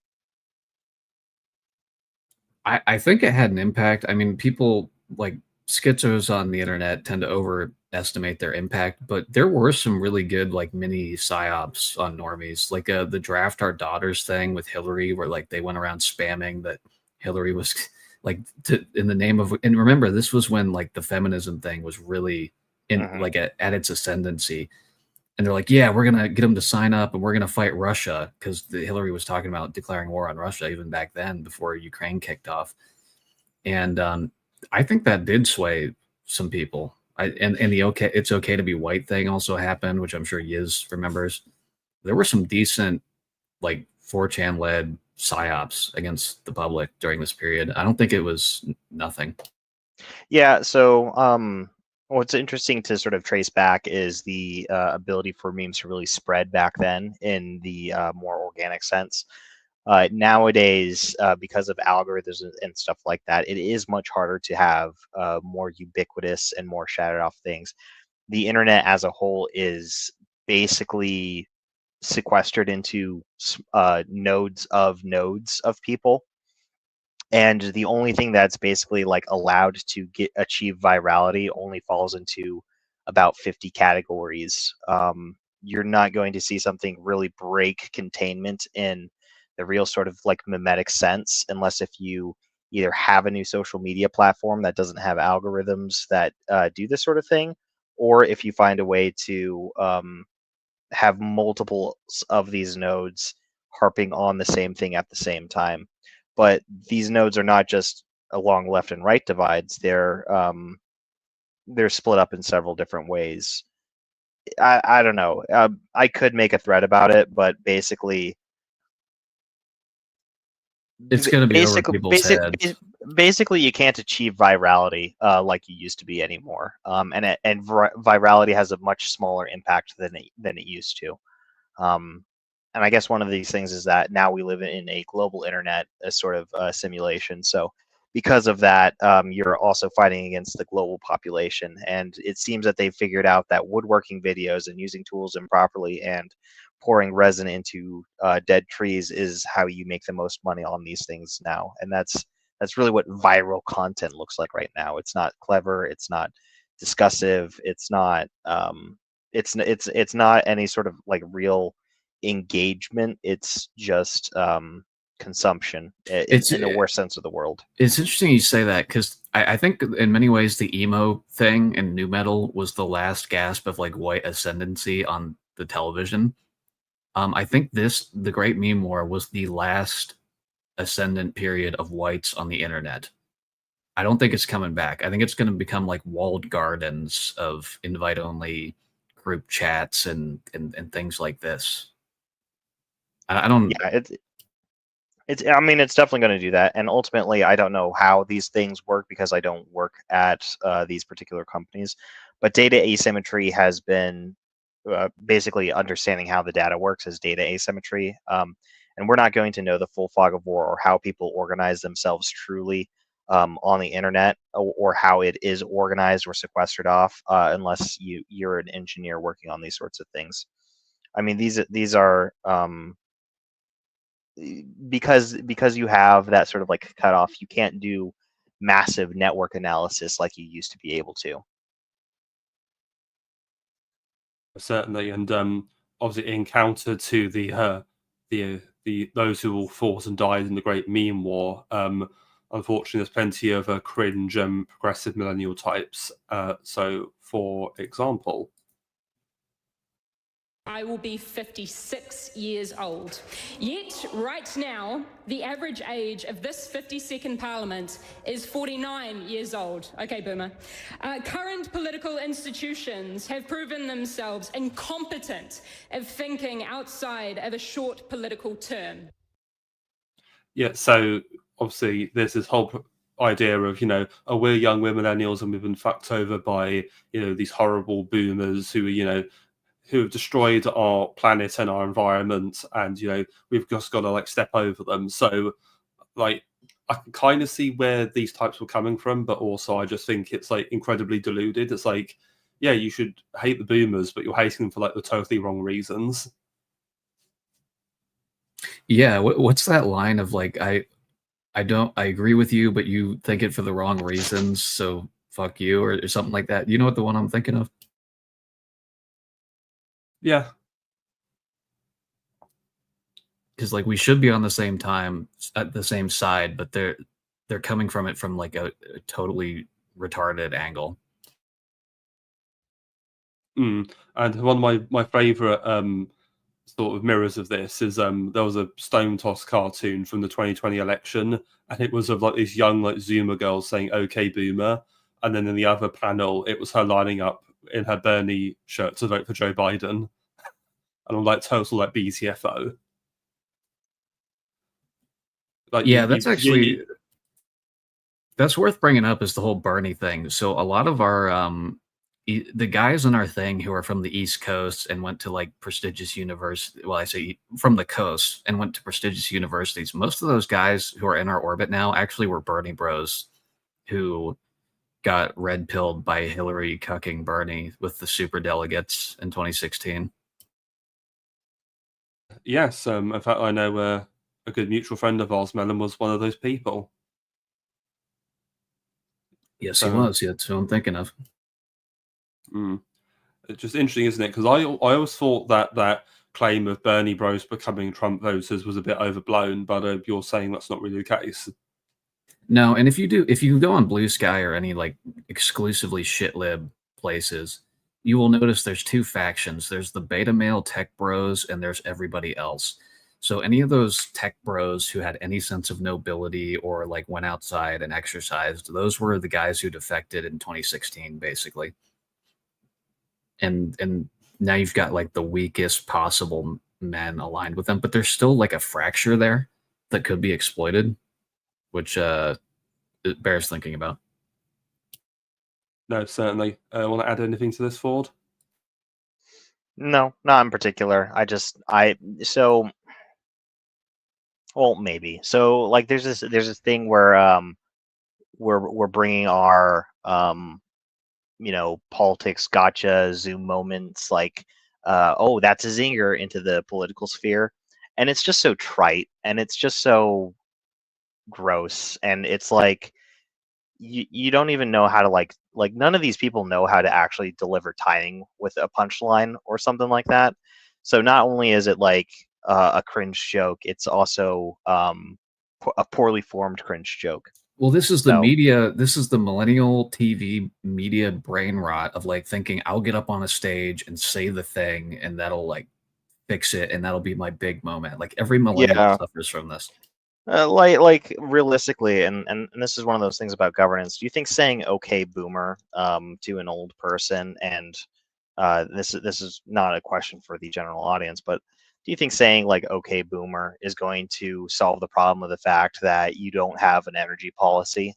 I think it had an impact. I mean, people like schizos on the internet tend to overestimate their impact, but there were some really good like mini psyops on normies, like the draft our daughters thing with Hillary, where like they went around spamming that Hillary was like in the name of. And remember, this was when like the feminism thing was really like at its ascendancy. And they're like, yeah, we're going to get them to sign up and we're going to fight Russia, because Hillary was talking about declaring war on Russia even back then before Ukraine kicked off. And I think that did sway some people. And the it's okay to be white thing also happened, which I'm sure Yiz remembers. There were some decent like 4chan led psyops against the public during this period. I don't think it was nothing. Yeah, so what's interesting to sort of trace back is the ability for memes to really spread back then in the more organic sense. Nowadays, because of algorithms and stuff like that, it is much harder to have more ubiquitous and more shouted off things. The internet as a whole is basically sequestered into nodes of people. And the only thing that's basically like allowed to achieve virality only falls into about 50 categories. You're not going to see something really break containment in the real sort of like mimetic sense unless if you either have a new social media platform that doesn't have algorithms that do this sort of thing, or if you find a way to have multiple of these nodes harping on the same thing at the same time. But these nodes are not just along left and right divides. They're split up in several different ways. I don't know. I could make a thread about it, but basically, it's going to be over people's heads. Basically, you can't achieve virality like you used to be anymore. And virality has a much smaller impact than it used to. I guess one of these things is that now we live in a global internet, a sort of simulation. So because of that, you're also fighting against the global population. And it seems that they've figured out that woodworking videos and using tools improperly and pouring resin into dead trees is how you make the most money on these things now. And that's really what viral content looks like right now. It's not clever. It's not discussive. It's not. It's not any sort of like real engagement. It's just consumption in the worst sense of the world. It's interesting you say that, because I think in many ways the emo thing and nu metal was the last gasp of like white ascendancy on the television. I think the Great Meme War was the last ascendant period of whites on the internet. I don't think it's coming back. I think it's going to become like walled gardens of invite-only group chats and things like this. I don't. Yeah, it's. I mean, it's definitely going to do that. And ultimately, I don't know how these things work because I don't work at these particular companies. But data asymmetry has been basically understanding how the data works as data asymmetry. And we're not going to know the full fog of war or how people organize themselves truly on the internet, or how it is organized or sequestered off, unless you're an engineer working on these sorts of things. I mean, these are because you have that sort of like cutoff. You can't do massive network analysis like you used to be able to. Certainly, and obviously in counter to the those who all fought and died in the Great Meme War. Unfortunately, there's plenty of cringe and progressive millennial types. So, for example, I will be 56 years old. Yet, right now, the average age of this 52nd Parliament is 49 years old. Okay, Boomer. Current political institutions have proven themselves incompetent of thinking outside of a short political term. Yeah, so obviously there's this whole idea of, oh, we're young, we're millennials, and we've been fucked over by, these horrible boomers who are, who have destroyed our planet and our environment, and we've just got to like step over them. So like I can kind of see where these types were coming from, but also I just think it's like incredibly deluded. It's like, yeah, you should hate the boomers, but you're hating them for like the totally wrong reasons. Yeah, what's that line of like, I agree with you, but you think it for the wrong reasons, so fuck you, or something like that. You know what the one I'm thinking of? Yeah. Because like we should be on the same time at the same side, but they're coming from it from like a totally retarded angle. And one of my favorite sort of mirrors of this is there was a Stone Toss cartoon from the 2020 election, and it was of like these young like Zoomer girls saying "Okay, Boomer," and then in the other panel it was her lining up in her Bernie shirt to vote for Joe Biden, and I'm like total like BTFO. Like, yeah, that's actually that's worth bringing up, is the whole Bernie thing. So a lot of our the guys in our thing who are from the East Coast and went to like prestigious university, well, I say from the coast and went to prestigious universities, most of those guys who are in our orbit now actually were Bernie bros who got red pilled by Hillary cucking Bernie with the super delegates in 2016. Yes, in fact, I know a good mutual friend of ours, Melon, was one of those people. Yes, he was. Yeah, that's who I'm thinking of. It's just interesting, isn't it? Because I always thought that claim of Bernie bros becoming Trump voters was a bit overblown, but you're saying that's not really the case. No, and if you go on Blue Sky or any like exclusively shitlib places, you will notice there's two factions. There's the beta male tech bros, and there's everybody else. So any of those tech bros who had any sense of nobility or like went outside and exercised, those were the guys who defected in 2016, basically. And now you've got like the weakest possible men aligned with them, but there's still like a fracture there that could be exploited, which it bears thinking about. No, certainly. Want to add anything to this, Ford? No, not in particular. Well, maybe. So like there's this thing where we're bringing our politics gotcha Zoom moments like oh, that's a zinger into the political sphere, and it's just so trite and it's just so gross, and it's like you don't even know how to like none of these people know how to actually deliver timing with a punchline or something like that. So not only is it like a cringe joke, it's also a poorly formed cringe joke. Well, this is the So- media. This is the millennial TV media brain rot of like thinking I'll get up on a stage and say the thing, and that'll like fix it, and that'll be my big moment. Like every millennial Yeah. suffers from this. Like realistically, and this is one of those things about governance. Do you think saying "Okay, Boomer" to an old person, and this is not a question for the general audience, but do you think saying like "Okay, Boomer" is going to solve the problem of the fact that you don't have an energy policy?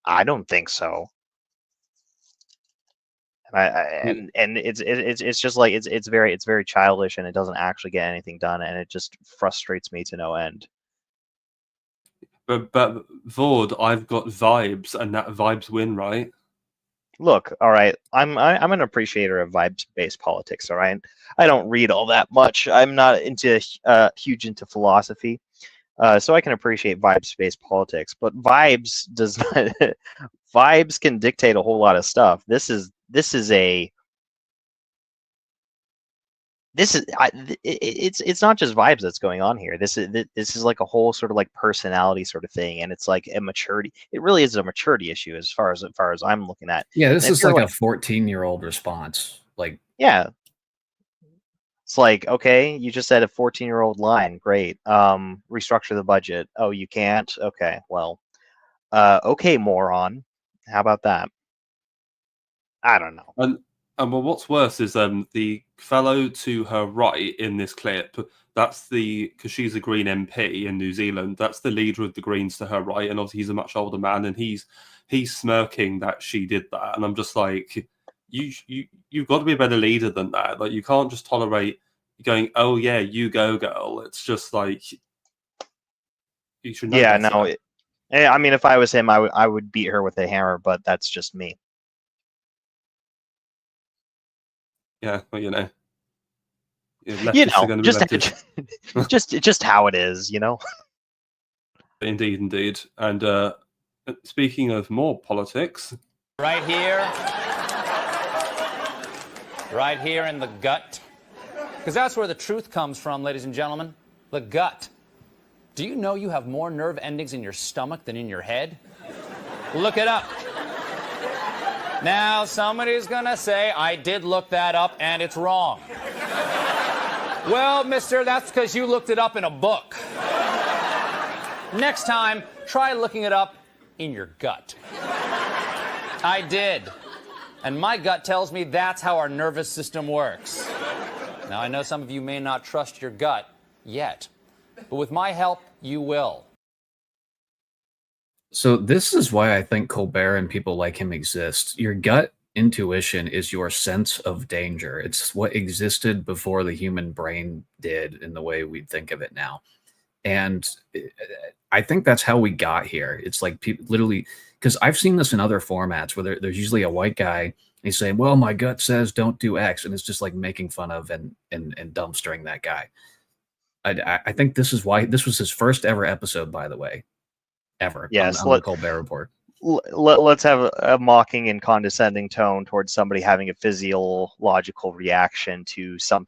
I don't think so. And it's just like it's very childish, and it doesn't actually get anything done, and it just frustrates me to no end. But Vord, I've got vibes, and that vibes win, right? Look, all right, I'm an appreciator of vibes-based politics. All right, I don't read all that much. I'm not into huge into philosophy, so I can appreciate vibes-based politics. But vibes does not. Vibes can dictate a whole lot of stuff. It's not just vibes that's going on here. This is like a whole sort of like personality sort of thing, and it's like a maturity. It really is a maturity issue as far as I'm looking at. Yeah, this And if is you're like a 14-year-old response. Like, yeah, it's like, okay, you just said a 14-year-old line. Great. Restructure the budget. Oh, you can't? Okay, well, okay, moron. How about that? I don't know. And well, what's worse is the fellow to her right in this clip. That's because she's a Green MP in New Zealand. That's the leader of the Greens to her right, and obviously he's a much older man, and he's smirking that she did that. And I'm just like, you've got to be a better leader than that. Like you can't just tolerate going, oh yeah, you go girl. It's just like you should know. Yeah, better. no. I mean, if I was him, I would beat her with a hammer, but that's just me. Yeah, well, You know, just how it is, you know. Indeed. And speaking of more politics, right here in the gut, because that's where the truth comes from, ladies and gentlemen. The gut. Do you know you have more nerve endings in your stomach than in your head? Look it up. Now, somebody's gonna say, I did look that up and it's wrong. Well, mister, that's because you looked it up in a book. Next time, try looking it up in your gut. I did. And my gut tells me that's how our nervous system works. Now, I know some of you may not trust your gut yet, but with my help, you will. so this is why I think Colbert and people like him exist. Your gut intuition is your sense of danger. It's what existed before the human brain did in the way we think of it now. And I think that's how we got here. It's like people literally, because I've seen this in other formats where there's usually a white guy and he's saying, well, my gut says don't do X. And it's just like making fun of and dumpstering that guy. I think this is why this was his first ever episode, by the way, ever. Yes, on the Colbert Report. Let's have a mocking and condescending tone towards somebody having a physiological reaction to some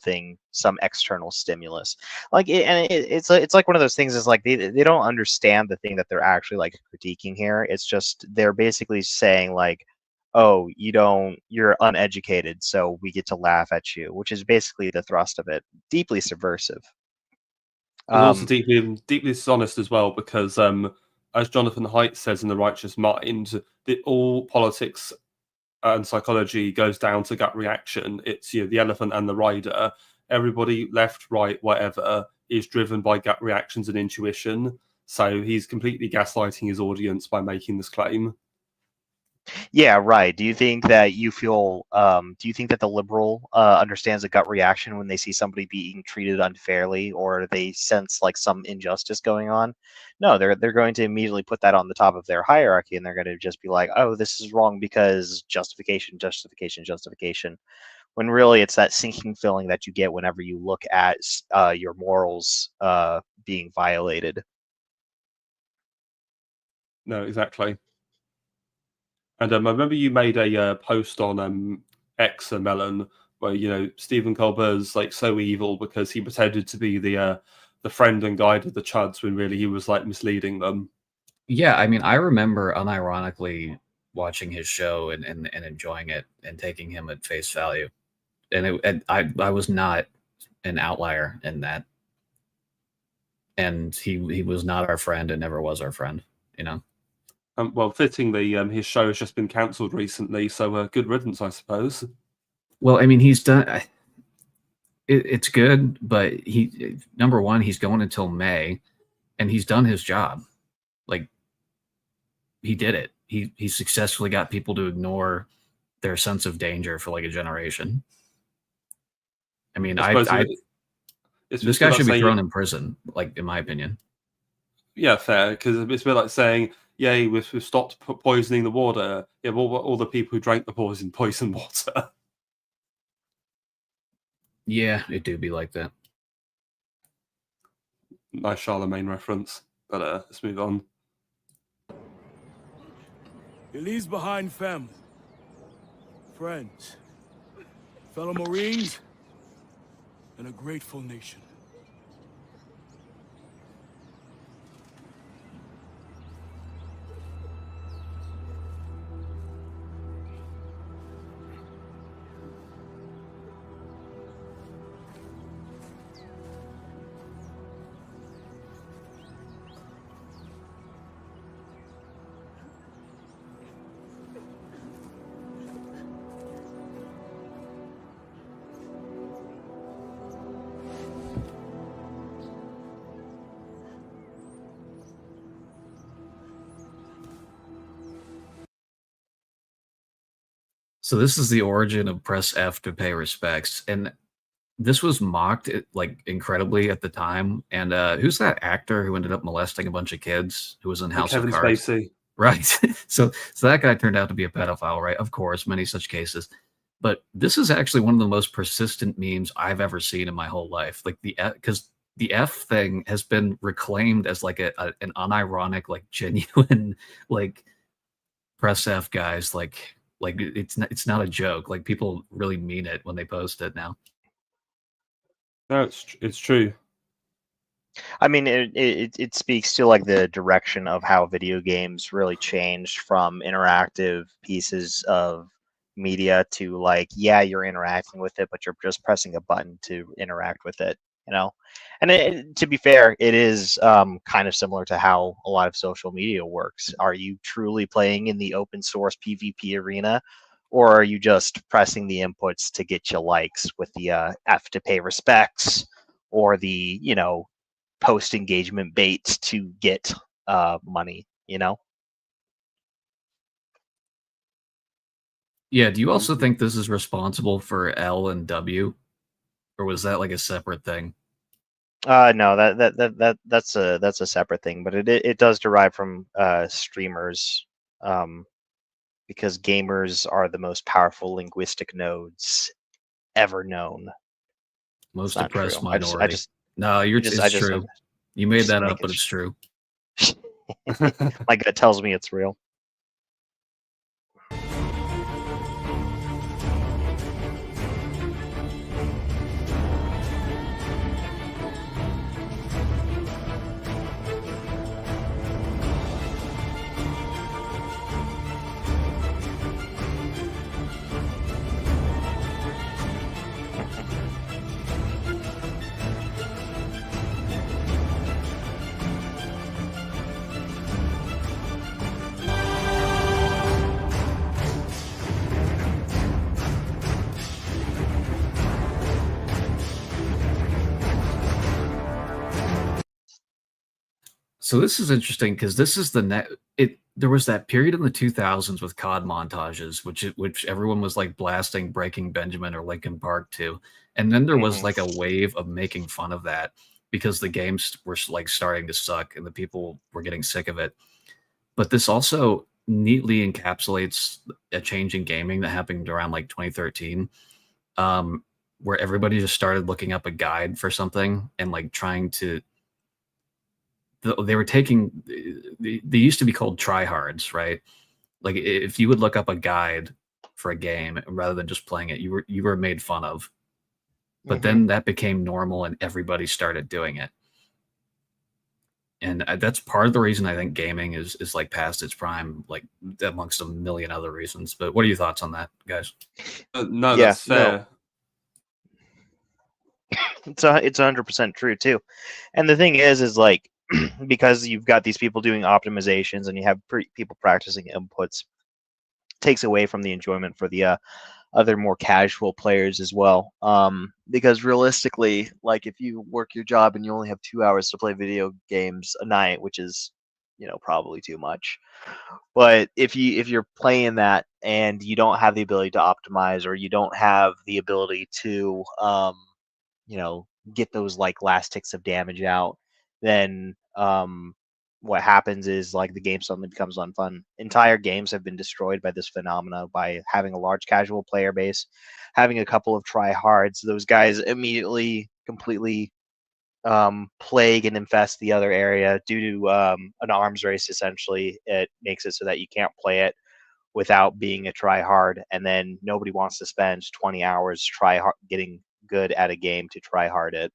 external stimulus. It's like one of those things. Is like they don't understand the thing that they're actually like critiquing here. It's just they're basically saying like, oh, you're uneducated, so we get to laugh at you, which is basically the thrust of it. Deeply subversive. But also deeply dishonest as well, because as Jonathan Haidt says in The Righteous Mind, all politics and psychology goes down to gut reaction. It's the elephant and the rider. Everybody, left, right, whatever, is driven by gut reactions and intuition. So he's completely gaslighting his audience by making this claim. Yeah, right. Do you think that you feel? Do you think that the liberal understands a gut reaction when they see somebody being treated unfairly, or they sense like some injustice going on? No, they're going to immediately put that on the top of their hierarchy, and they're going to just be like, "Oh, this is wrong because justification, justification, justification." When really it's that sinking feeling that you get whenever you look at your morals being violated. No, exactly. And I remember you made a post on X and Melon where Stephen Colbert's like so evil because he pretended to be the friend and guide of the Chuds when really he was like misleading them. Yeah, I mean, I remember unironically watching his show and enjoying it and taking him at face value, and I was not an outlier in that, and he was not our friend and never was our friend, Well, fittingly, his show has just been cancelled recently, so good riddance, I suppose. Well, I mean, he's done. It's good, but number one, he's going until May, and he's done his job. Like, he did it. He successfully got people to ignore their sense of danger for like a generation. I mean, this guy should be thrown in prison, like in my opinion. Yeah, fair, because it's a bit like saying, "Yay, we've stopped poisoning the water." Yeah, well, all the people who drank the poison water. Yeah, it do be like that. Nice Charlemagne reference, but let's move on. He leaves behind family, friends, fellow Marines, and a grateful nation. So this is the origin of press F to pay respects, and this was mocked like incredibly at the time. And who's that actor who ended up molesting a bunch of kids who was in House Kevin of Cards? Spacey. Right. So that guy turned out to be a pedophile, right? Of course, many such cases. But this is actually one of the most persistent memes I've ever seen in my whole life. Like because the F thing has been reclaimed as like an unironic, like genuine, like press F guys, like it's not a joke. Like people really mean it when they post it now. No, it's true. I mean, it speaks to like the direction of how video games really changed from interactive pieces of media to like, yeah, you're interacting with it, but you're just pressing a button to interact with it, And to be fair, it is kind of similar to how a lot of social media works. Are you truly playing in the open source PvP arena, or are you just pressing the inputs to get you likes with the F to pay respects, or the post engagement baits to get money? Yeah. Do you also think this is responsible for L and W, or was that like a separate thing? No, that's a separate thing, but it does derive from streamers, because gamers are the most powerful linguistic nodes ever known. Most oppressed minority. No, it's true. You made that up, but it's true. My gut tells me it's real. So this is interesting because this is there was that period in the 2000s with COD montages, which everyone was like blasting Breaking Benjamin or Linkin Park to, and then there was like a wave of making fun of that because the games were like starting to suck and the people were getting sick of it. But this also neatly encapsulates a change in gaming that happened around like 2013, where everybody just started looking up a guide for something and like trying to. They were taking. They used to be called tryhards, right? Like if you would look up a guide for a game rather than just playing it, you were made fun of. But then that became normal, and everybody started doing it. And that's part of the reason I think gaming is like past its prime, like amongst a million other reasons. But what are your thoughts on that, guys? No, that's fair. It's 100% true too. And the thing is like because you've got these people doing optimizations and you have people practicing inputs, takes away from the enjoyment for the other more casual players as well. Because realistically, like if you work your job and you only have 2 hours to play video games a night, which is, you know, probably too much. But if you're playing that and you don't have the ability to optimize, or you don't have the ability to you know, get those like last ticks of damage out, then what happens is like the game suddenly becomes unfun. Entire games have been destroyed by this phenomena, by having a large casual player base, having a couple of tryhards. Those guys immediately completely plague and infest the other area due to an arms race. Essentially, it makes it so that you can't play it without being a tryhard, and then nobody wants to spend 20 hours getting good at a game to try hard it.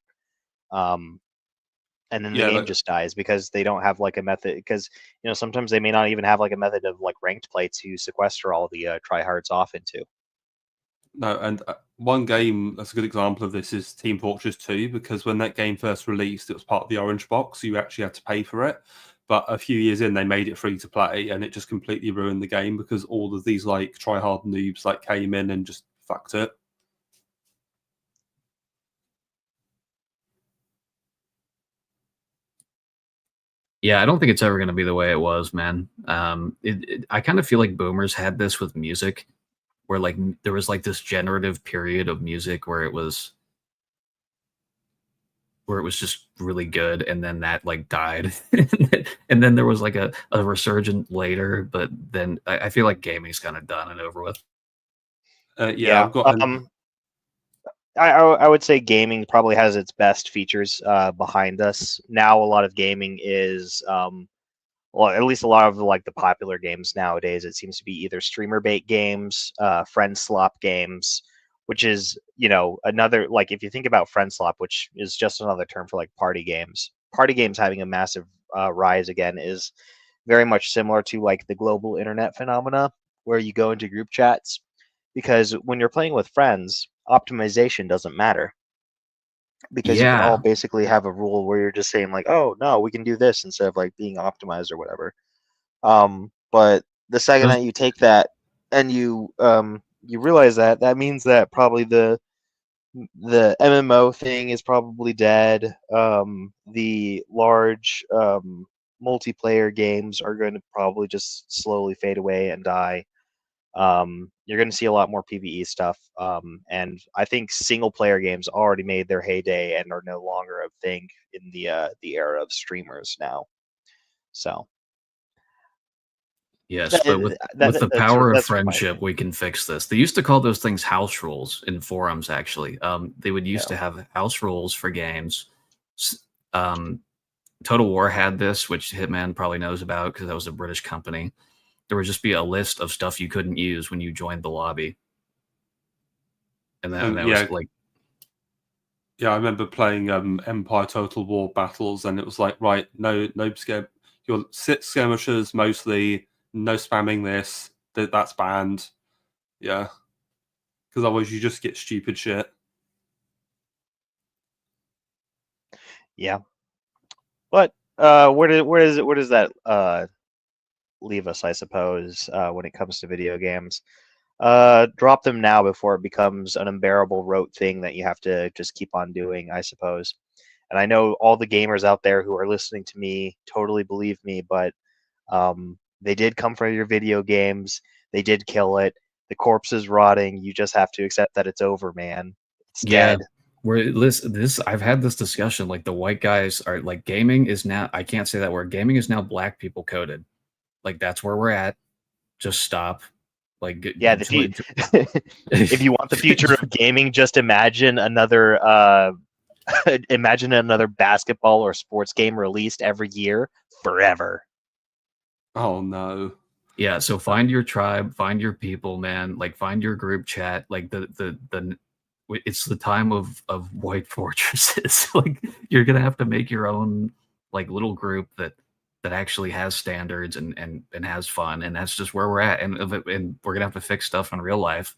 And then the game just dies because they don't have like a method, because you know sometimes they may not even have like a method of like ranked play to sequester all the tryhards off into. No, and one game that's a good example of this is Team Fortress 2, because when that game first released, it was part of the Orange Box, so you actually had to pay for it. But a few years in, they made it free to play, and it just completely ruined the game because all of these like try-hard noobs like came in and just fucked it. Yeah, I don't think it's ever going to be the way it was, man. I kind of feel like boomers had this with music, where like there was like this generative period of music where it was just really good, and then that like died, and then there was like a resurgent later. But then I feel like gaming's kind of done and over with. Yeah, I've got. I would say gaming probably has its best features behind us. Now a lot of gaming is, well, at least a lot of like the popular games nowadays, it seems to be either streamer bait games, friend slop games, which is, you know, another, like if you think about friend slop, which is just another term for like party games. Party games having a massive rise again is very much similar to like the global internet phenomena, where you go into group chats, because when you're playing with friends, optimization doesn't matter, because you can all basically have a rule where you're just saying like, oh no, we can do this instead of like being optimized or whatever. But the second that you take that and you realize that means that probably the MMO thing is probably dead. The large multiplayer games are going to probably just slowly fade away and die. You're going to see a lot more PvE stuff, and I think single player games already made their heyday and are no longer a thing in the era of streamers now. So yes, but with the power of friendship, we can fix this. They used to call those things house rules in forums. Actually, they would used to have house rules for games. Total War had this, which Hitman probably knows about because that was a British company. There would just be a list of stuff you couldn't use when you joined the lobby. And that was like... Yeah, I remember playing Empire Total War battles, and it was like, right, no your sit skirmishers mostly, no spamming this, that's banned. Yeah. Because otherwise you just get stupid shit. Yeah. But where does that leave us, I suppose, when it comes to video games? Drop them now before it becomes an unbearable rote thing that you have to just keep on doing, I suppose. And I know all the gamers out there who are listening to me totally believe me, but They did come for your video games. They did kill it. The corpse is rotting. You just have to accept that it's over, man. It's dead. This I've had this discussion. Like the white guys are like gaming is now. I can't say that word. Gaming is now black people coded. Like that's where we're at. Just stop. Like yeah, if you want the future of gaming, just imagine another basketball or sports game released every year forever. Oh no. Yeah, so find your tribe, find your people, man. Like find your group chat. Like it's the time of white fortresses. Like you're gonna have to make your own like little group that actually has standards and has fun, and that's just where we're at. And we're gonna have to fix stuff in real life.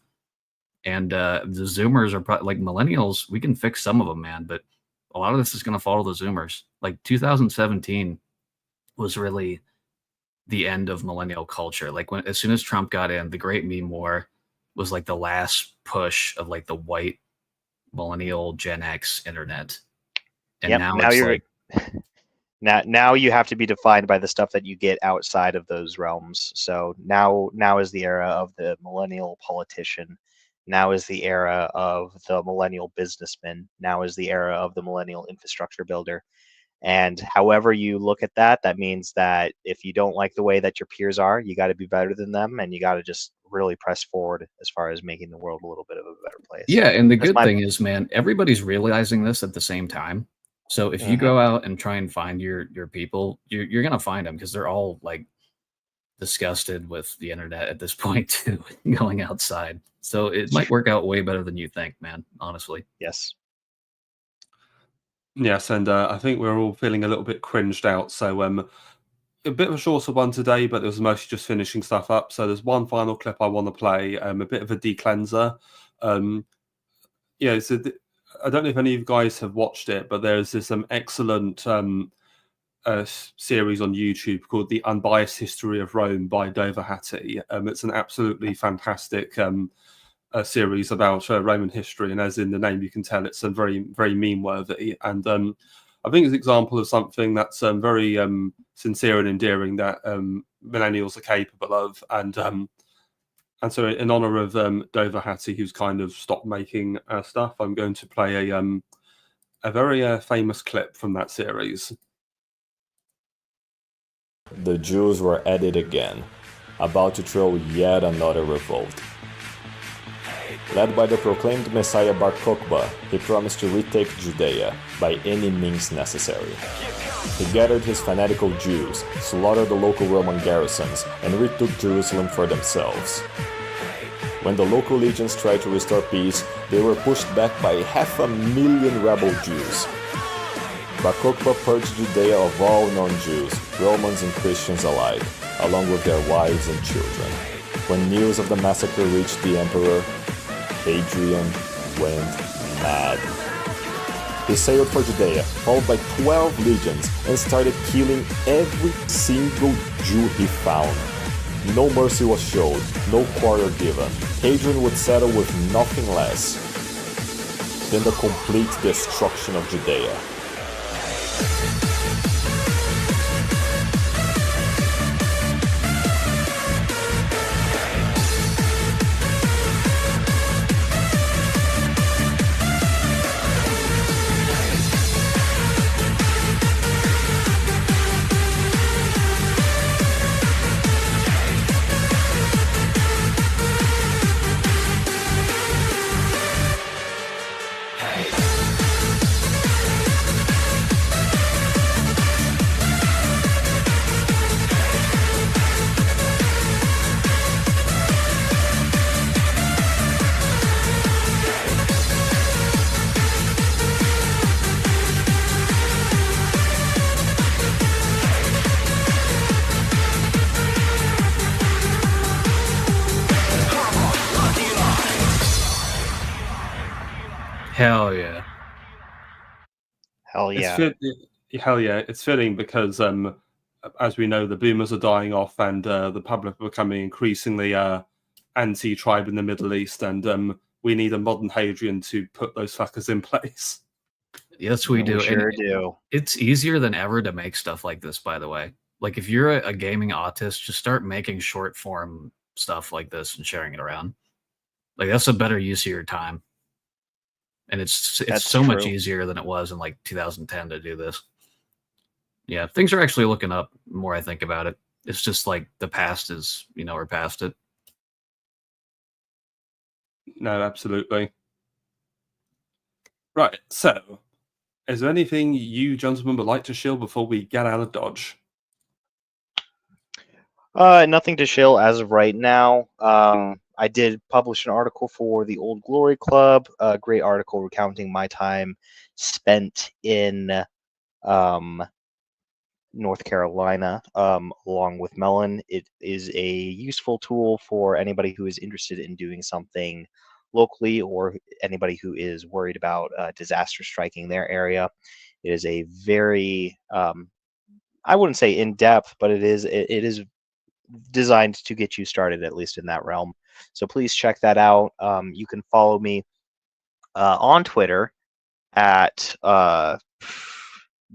And the Zoomers are probably like millennials. We can fix some of them, man, but a lot of this is gonna follow the Zoomers. Like 2017 was really the end of millennial culture. Like as soon as Trump got in, the Great Meme War was like the last push of like the white millennial Gen X internet. And now you're like now you have to be defined by the stuff that you get outside of those realms. So now is the era of the millennial politician. Now is the era of the millennial businessman. Now is the era of the millennial infrastructure builder. And however you look at that, that means that if you don't like the way that your peers are, you got to be better than them, and you got to just really press forward as far as making the world a little bit of a better place. Yeah, and the good thing is, man, everybody's realizing this at the same time. So if you go out and try and find your people, you're gonna find them because they're all like disgusted with the internet at this point too, going outside. So it might work out way better than you think, man. Honestly. Yes. Yes, and I think we're all feeling a little bit cringed out. So a bit of a shorter one today, but it was mostly just finishing stuff up. So there's one final clip I want to play, a bit of a decleanser. So I don't know if any of you guys have watched it, but there's this excellent series on YouTube called The Unbiased History of Rome by Dover-Hattie. It's an absolutely fantastic series about Roman history, and as in the name you can tell, it's very, very meme-worthy. And I think it's an example of something that's very sincere and endearing that millennials are capable of. And so in honor of Dover-Hattie, who's kind of stopped making stuff, I'm going to play a very famous clip from that series. The Jews were at it again, about to throw yet another revolt. Led by the proclaimed Messiah Bar Kokhba, he promised to retake Judea by any means necessary. He gathered his fanatical Jews, slaughtered the local Roman garrisons, and retook Jerusalem for themselves. When the local legions tried to restore peace, they were pushed back by 500,000 rebel Jews. Bar Kokhba purged Judea of all non-Jews, Romans and Christians alike, along with their wives and children. When news of the massacre reached the emperor, Hadrian went mad. He sailed for Judea, followed by 12 legions, and started killing every single Jew he found. No mercy was showed, no quarter given. Hadrian would settle with nothing less than the complete destruction of Judea. Hell yeah. Hell yeah. Hell yeah. It's fitting because, as we know, the boomers are dying off and the public are becoming increasingly anti-tribe in the Middle East. And we need a modern Hadrian to put those fuckers in place. Yes, we do. We sure do. It's easier than ever to make stuff like this, by the way. Like if you're a gaming autist, just start making short form stuff like this and sharing it around. Like that's a better use of your time. And it's That's so much true. easier than it was in like 2010 to do this. Yeah, things are actually looking up the more I think about it. It's just like the past is, we're past it. No, absolutely. Right, so is there anything you gentlemen would like to shill before we get out of Dodge? Nothing to shill as of right now. I did publish an article for the Old Glory Club, a great article recounting my time spent in North Carolina, along with Melon. It is a useful tool for anybody who is interested in doing something locally or anybody who is worried about disaster striking their area. It is a very, I wouldn't say in-depth, but it is designed to get you started, at least in that realm. So please check that out. You can follow me on Twitter at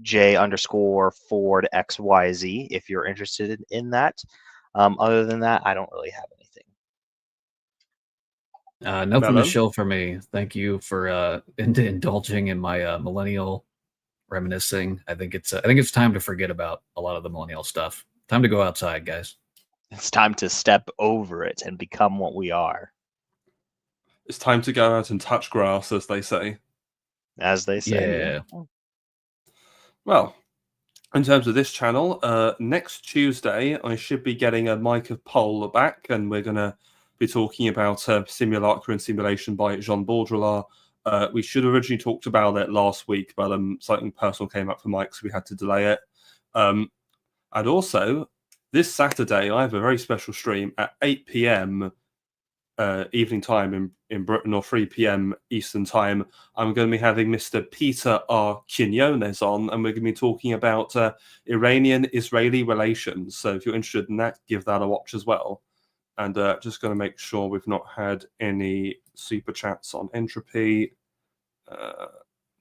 J_Ford XYZ if you're interested in that. Other than that, I don't really have anything. Nothing to Melon? shill for me. Thank you for indulging in my millennial reminiscing. I think it's time to forget about a lot of the millennial stuff. Time to go outside, guys. It's time to step over it and become what we are. It's time to go out and touch grass, as they say. As they say. Yeah. Well, in terms of this channel, next Tuesday I should be getting a Mic of Pole back, and we're going to be talking about Simulacra and Simulation by Jean Baudrillard. We should have originally talked about it last week, but something personal came up for Mike, so we had to delay it. And also, this Saturday, I have a very special stream at 8 p.m. Evening time in Britain, or 3 p.m. Eastern time. I'm going to be having Mr. Peter R. Quinones on, and we're going to be talking about Iranian-Israeli relations. So if you're interested in that, give that a watch as well. And just going to make sure we've not had any super chats on Entropy.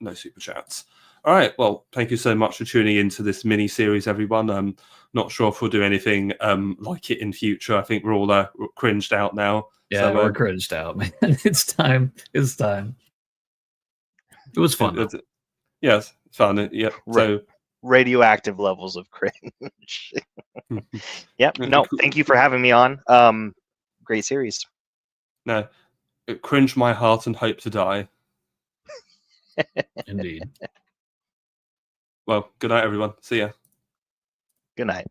No super chats. All right. Well, thank you so much for tuning into this mini series, everyone. I'm not sure if we'll do anything like it in future. I think we're all cringed out now. Yeah, So, we're cringed out, man. It's time. It's time. It was fun. Yes, fun. Yeah. So radioactive levels of cringe. Yep. No, thank you for having me on. Great series. No, cringe my heart and hope to die. Indeed. Well, good night, everyone. See ya. Good night.